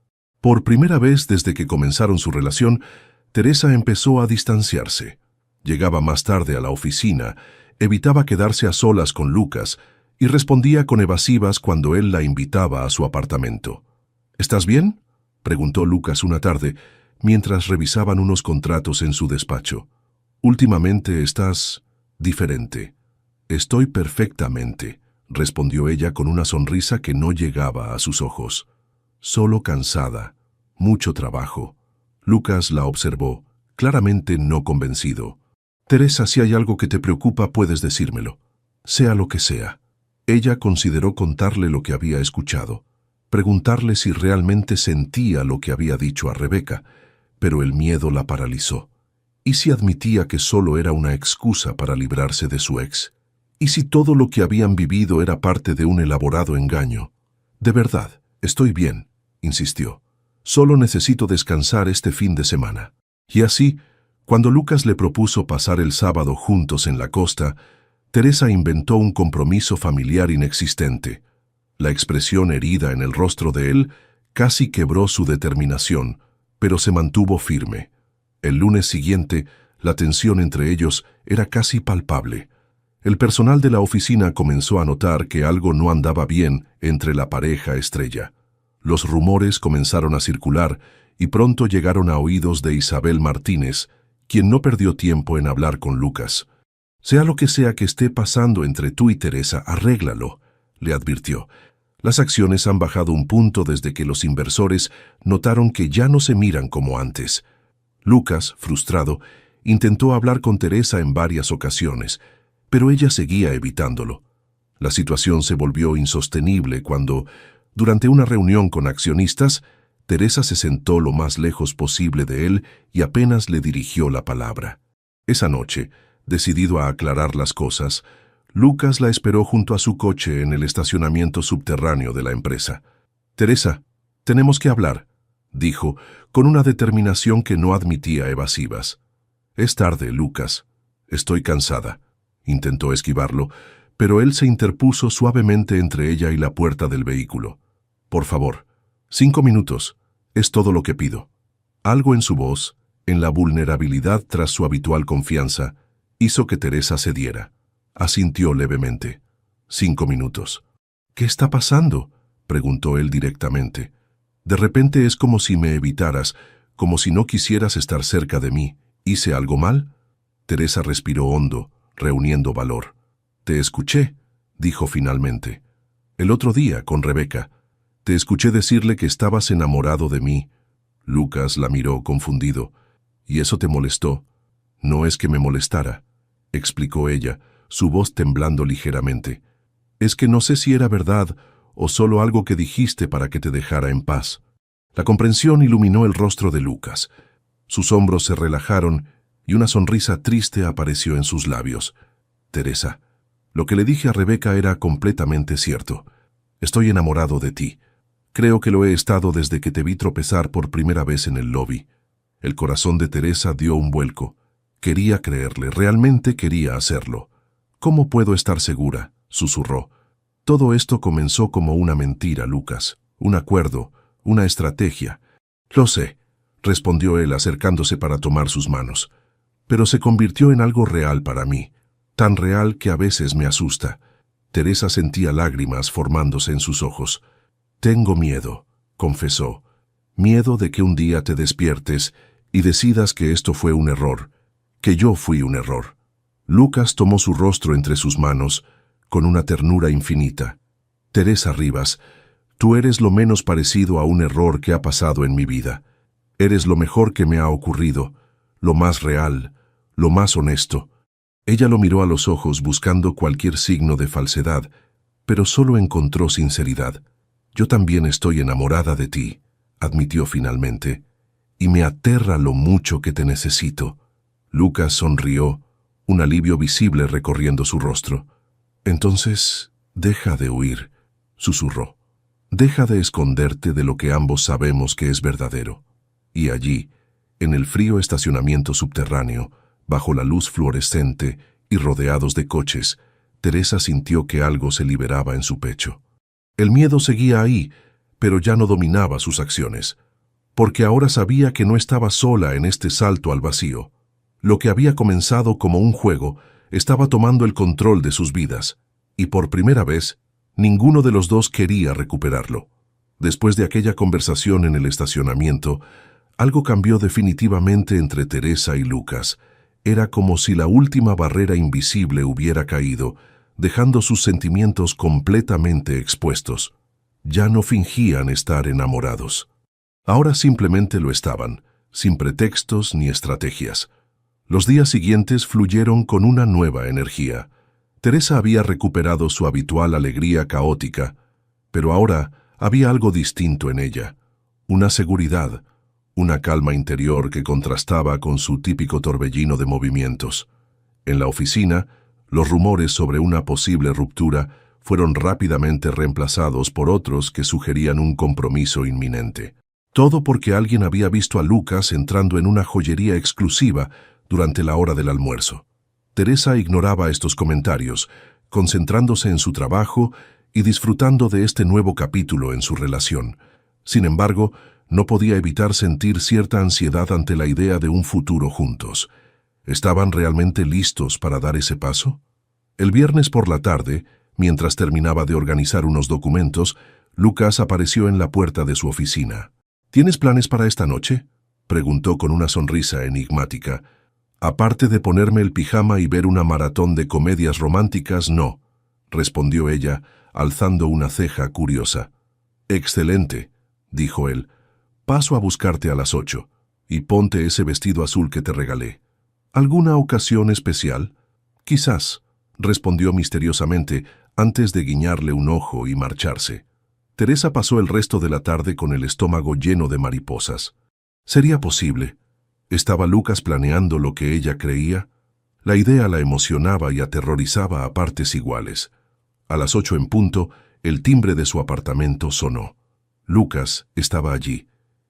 Por primera vez desde que comenzaron su relación, Teresa empezó a distanciarse. Llegaba más tarde a la oficina, evitaba quedarse a solas con Lucas y respondía con evasivas cuando él la invitaba a su apartamento. ¿Estás bien?, preguntó Lucas una tarde, mientras revisaban unos contratos en su despacho. Últimamente estás diferente. Estoy perfectamente, respondió ella con una sonrisa que no llegaba a sus ojos. Solo cansada, mucho trabajo. Lucas la observó, claramente no convencido. Teresa, si hay algo que te preocupa, puedes decírmelo. Sea lo que sea. Ella consideró contarle lo que había escuchado, preguntarle si realmente sentía lo que había dicho a Rebeca, pero el miedo la paralizó. ¿Y si admitía que solo era una excusa para librarse de su ex? ¿Y si todo lo que habían vivido era parte de un elaborado engaño? De verdad, estoy bien, insistió. Solo necesito descansar este fin de semana. Y así, cuando Lucas le propuso pasar el sábado juntos en la costa, Teresa inventó un compromiso familiar inexistente. La expresión herida en el rostro de él casi quebró su determinación, pero se mantuvo firme. El lunes siguiente, la tensión entre ellos era casi palpable. El personal de la oficina comenzó a notar que algo no andaba bien entre la pareja estrella. Los rumores comenzaron a circular y pronto llegaron a oídos de Isabel Martínez, quien no perdió tiempo en hablar con Lucas. Sea lo que sea que esté pasando entre tú y Teresa, arréglalo, le advirtió. Las acciones han bajado un punto desde que los inversores notaron que ya no se miran como antes. Lucas, frustrado, intentó hablar con Teresa en varias ocasiones, pero ella seguía evitándolo. La situación se volvió insostenible cuando, durante una reunión con accionistas, Teresa se sentó lo más lejos posible de él y apenas le dirigió la palabra. Esa noche, decidido a aclarar las cosas, Lucas la esperó junto a su coche en el estacionamiento subterráneo de la empresa. «Teresa, tenemos que hablar», dijo, con una determinación que no admitía evasivas. «Es tarde, Lucas. Estoy cansada». Intentó esquivarlo, pero él se interpuso suavemente entre ella y la puerta del vehículo. «Por favor, 5 minutos. Es todo lo que pido». Algo en su voz, en la vulnerabilidad tras su habitual confianza, hizo que Teresa cediera. Asintió levemente. 5 minutos. «¿Qué está pasando?», preguntó él directamente. «De repente es como si me evitaras, como si no quisieras estar cerca de mí. ¿Hice algo mal?». Teresa respiró hondo, reuniendo valor. «Te escuché», dijo finalmente. «El otro día, con Rebeca. Te escuché decirle que estabas enamorado de mí». Lucas la miró confundido. «¿Y eso te molestó?». «No es que me molestara», explicó ella, su voz temblando ligeramente. «Es que no sé si era verdad o solo algo que dijiste para que te dejara en paz». La comprensión iluminó el rostro de Lucas. Sus hombros se relajaron y una sonrisa triste apareció en sus labios. «Teresa, lo que le dije a Rebeca era completamente cierto. Estoy enamorado de ti. Creo que lo he estado desde que te vi tropezar por primera vez en el lobby». El corazón de Teresa dio un vuelco. Quería creerle, realmente quería hacerlo. «¿Cómo puedo estar segura?», susurró. «Todo esto comenzó como una mentira, Lucas. Un acuerdo, una estrategia». «Lo sé», respondió él acercándose para tomar sus manos. «Pero se convirtió en algo real para mí, tan real que a veces me asusta». Teresa sentía lágrimas formándose en sus ojos. «Tengo miedo», confesó. «Miedo de que un día te despiertes y decidas que esto fue un error, que yo fui un error». Lucas tomó su rostro entre sus manos, con una ternura infinita. «Teresa Rivas, tú eres lo menos parecido a un error que ha pasado en mi vida. Eres lo mejor que me ha ocurrido, lo más real, lo más honesto». Ella lo miró a los ojos buscando cualquier signo de falsedad, pero solo encontró sinceridad. «Yo también estoy enamorada de ti», admitió finalmente, «y me aterra lo mucho que te necesito». Lucas sonrió, un alivio visible recorriendo su rostro. «Entonces, deja de huir», susurró. «Deja de esconderte de lo que ambos sabemos que es verdadero». Y allí, en el frío estacionamiento subterráneo, bajo la luz fluorescente y rodeados de coches, Teresa sintió que algo se liberaba en su pecho. El miedo seguía ahí, pero ya no dominaba sus acciones. porque ahora sabía que no estaba sola en este salto al vacío. Lo que había comenzado como un juego estaba tomando el control de sus vidas, y por primera vez, ninguno de los dos quería recuperarlo. Después de aquella conversación en el estacionamiento, algo cambió definitivamente entre Teresa y Lucas. Era como si la última barrera invisible hubiera caído, dejando sus sentimientos completamente expuestos. Ya no fingían estar enamorados. Ahora simplemente lo estaban, sin pretextos ni estrategias. Los días siguientes fluyeron con una nueva energía. Teresa había recuperado su habitual alegría caótica, pero ahora había algo distinto en ella. Una seguridad, una calma interior que contrastaba con su típico torbellino de movimientos. En la oficina, los rumores sobre una posible ruptura fueron rápidamente reemplazados por otros que sugerían un compromiso inminente. Todo porque alguien había visto a Lucas entrando en una joyería exclusiva durante la hora del almuerzo. Teresa ignoraba estos comentarios, concentrándose en su trabajo y disfrutando de este nuevo capítulo en su relación. Sin embargo, no podía evitar sentir cierta ansiedad ante la idea de un futuro juntos. ¿Estaban realmente listos para dar ese paso? El viernes por la tarde, mientras terminaba de organizar unos documentos, Lucas apareció en la puerta de su oficina. ¿Tienes planes para esta noche?, preguntó con una sonrisa enigmática. Aparte de ponerme el pijama y ver una maratón de comedias románticas, no, respondió ella, alzando una ceja curiosa. Excelente, dijo él. Paso a buscarte a las 8, y ponte ese vestido azul que te regalé. ¿Alguna ocasión especial? Quizás, respondió misteriosamente, antes de guiñarle un ojo y marcharse. Teresa pasó el resto de la tarde con el estómago lleno de mariposas. ¿Sería posible? ¿Estaba Lucas planeando lo que ella creía? La idea la emocionaba y aterrorizaba a partes iguales. A las 8 en punto, el timbre de su apartamento sonó. Lucas estaba allí,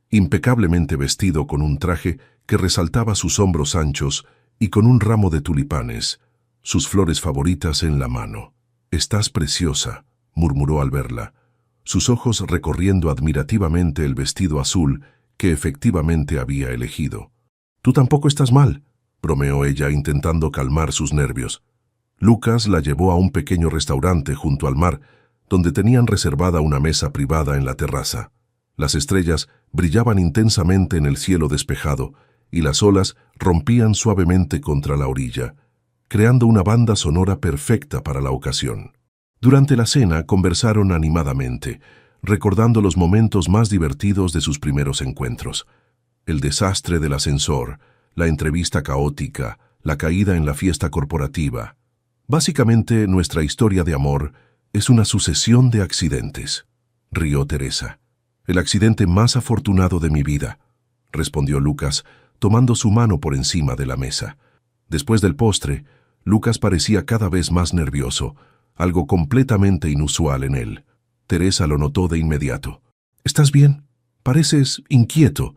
impecablemente vestido con un traje que resaltaba sus hombros anchos y con un ramo de tulipanes, sus flores favoritas en la mano. «Estás preciosa», murmuró al verla, sus ojos recorriendo admirativamente el vestido azul que efectivamente había elegido. «Tú tampoco estás mal», bromeó ella intentando calmar sus nervios. Lucas la llevó a un pequeño restaurante junto al mar, donde tenían reservada una mesa privada en la terraza. Las estrellas brillaban intensamente en el cielo despejado y las olas rompían suavemente contra la orilla, creando una banda sonora perfecta para la ocasión. Durante la cena conversaron animadamente, recordando los momentos más divertidos de sus primeros encuentros. El desastre del ascensor, la entrevista caótica, la caída en la fiesta corporativa. Básicamente, nuestra historia de amor es una sucesión de accidentes, rió Teresa. El accidente más afortunado de mi vida, respondió Lucas, tomando su mano por encima de la mesa. Después del postre, Lucas parecía cada vez más nervioso, algo completamente inusual en él. Teresa lo notó de inmediato. «¿Estás bien? Pareces inquieto».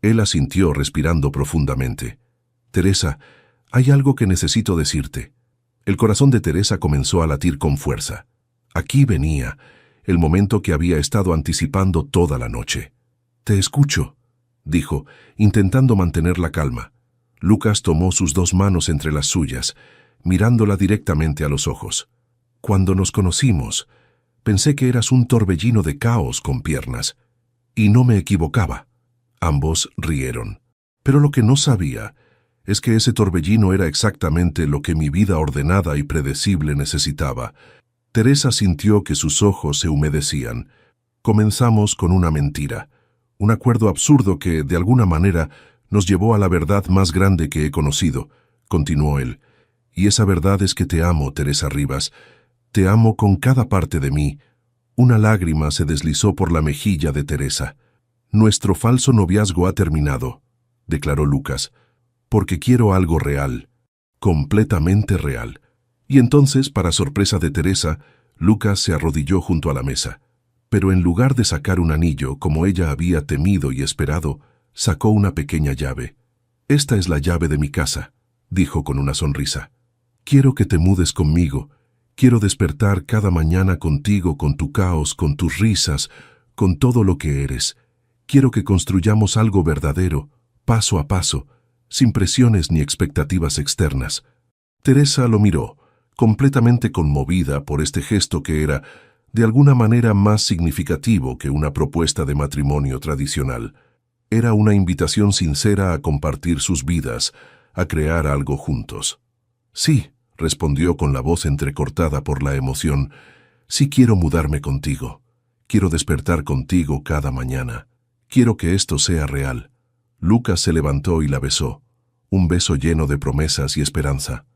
Él asintió respirando profundamente. «Teresa, hay algo que necesito decirte». El corazón de Teresa comenzó a latir con fuerza. Aquí venía, el momento que había estado anticipando toda la noche. «Te escucho», dijo, intentando mantener la calma. Lucas tomó sus dos manos entre las suyas, mirándola directamente a los ojos. «Cuando nos conocimos, pensé que eras un torbellino de caos con piernas. Y no me equivocaba». Ambos rieron. Pero lo que no sabía es que ese torbellino era exactamente lo que mi vida ordenada y predecible necesitaba. Teresa sintió que sus ojos se humedecían. «Comenzamos con una mentira, un acuerdo absurdo que, de alguna manera, nos llevó a la verdad más grande que he conocido», continuó él. «Y esa verdad es que te amo, Teresa Rivas. Te amo con cada parte de mí». Una lágrima se deslizó por la mejilla de Teresa. «Nuestro falso noviazgo ha terminado», declaró Lucas, «porque quiero algo real, completamente real». Y entonces, para sorpresa de Teresa, Lucas se arrodilló junto a la mesa. Pero en lugar de sacar un anillo, como ella había temido y esperado, sacó una pequeña llave. «Esta es la llave de mi casa», dijo con una sonrisa. «Quiero que te mudes conmigo. Quiero despertar cada mañana contigo, con tu caos, con tus risas, con todo lo que eres. Quiero que construyamos algo verdadero, paso a paso, sin presiones ni expectativas externas. Teresa lo miró, completamente conmovida por este gesto que era, de alguna manera, más significativo que una propuesta de matrimonio tradicional. Era una invitación sincera a compartir sus vidas, a crear algo juntos. Sí, respondió con la voz entrecortada por la emoción, sí quiero mudarme contigo. Quiero despertar contigo cada mañana. Quiero que esto sea real. Lucas se levantó y la besó. Un beso lleno de promesas y esperanza.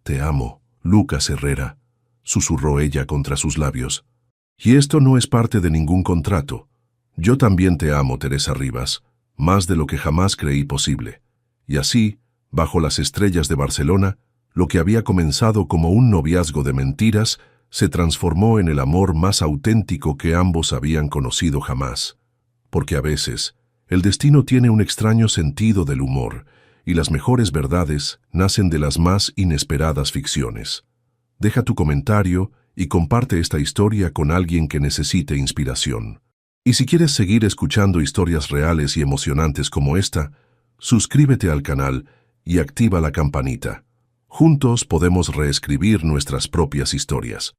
Te amo, Lucas Herrera, susurró ella contra sus labios. Y esto no es parte de ningún contrato. Yo también te amo, Teresa Rivas, más de lo que jamás creí posible. Y así, bajo las estrellas de Barcelona, lo que había comenzado como un noviazgo de mentiras se transformó en el amor más auténtico que ambos habían conocido jamás. Porque a veces, el destino tiene un extraño sentido del humor, y las mejores verdades nacen de las más inesperadas ficciones. Deja tu comentario y comparte esta historia con alguien que necesite inspiración. Y si quieres seguir escuchando historias reales y emocionantes como esta, suscríbete al canal y activa la campanita. Juntos podemos reescribir nuestras propias historias.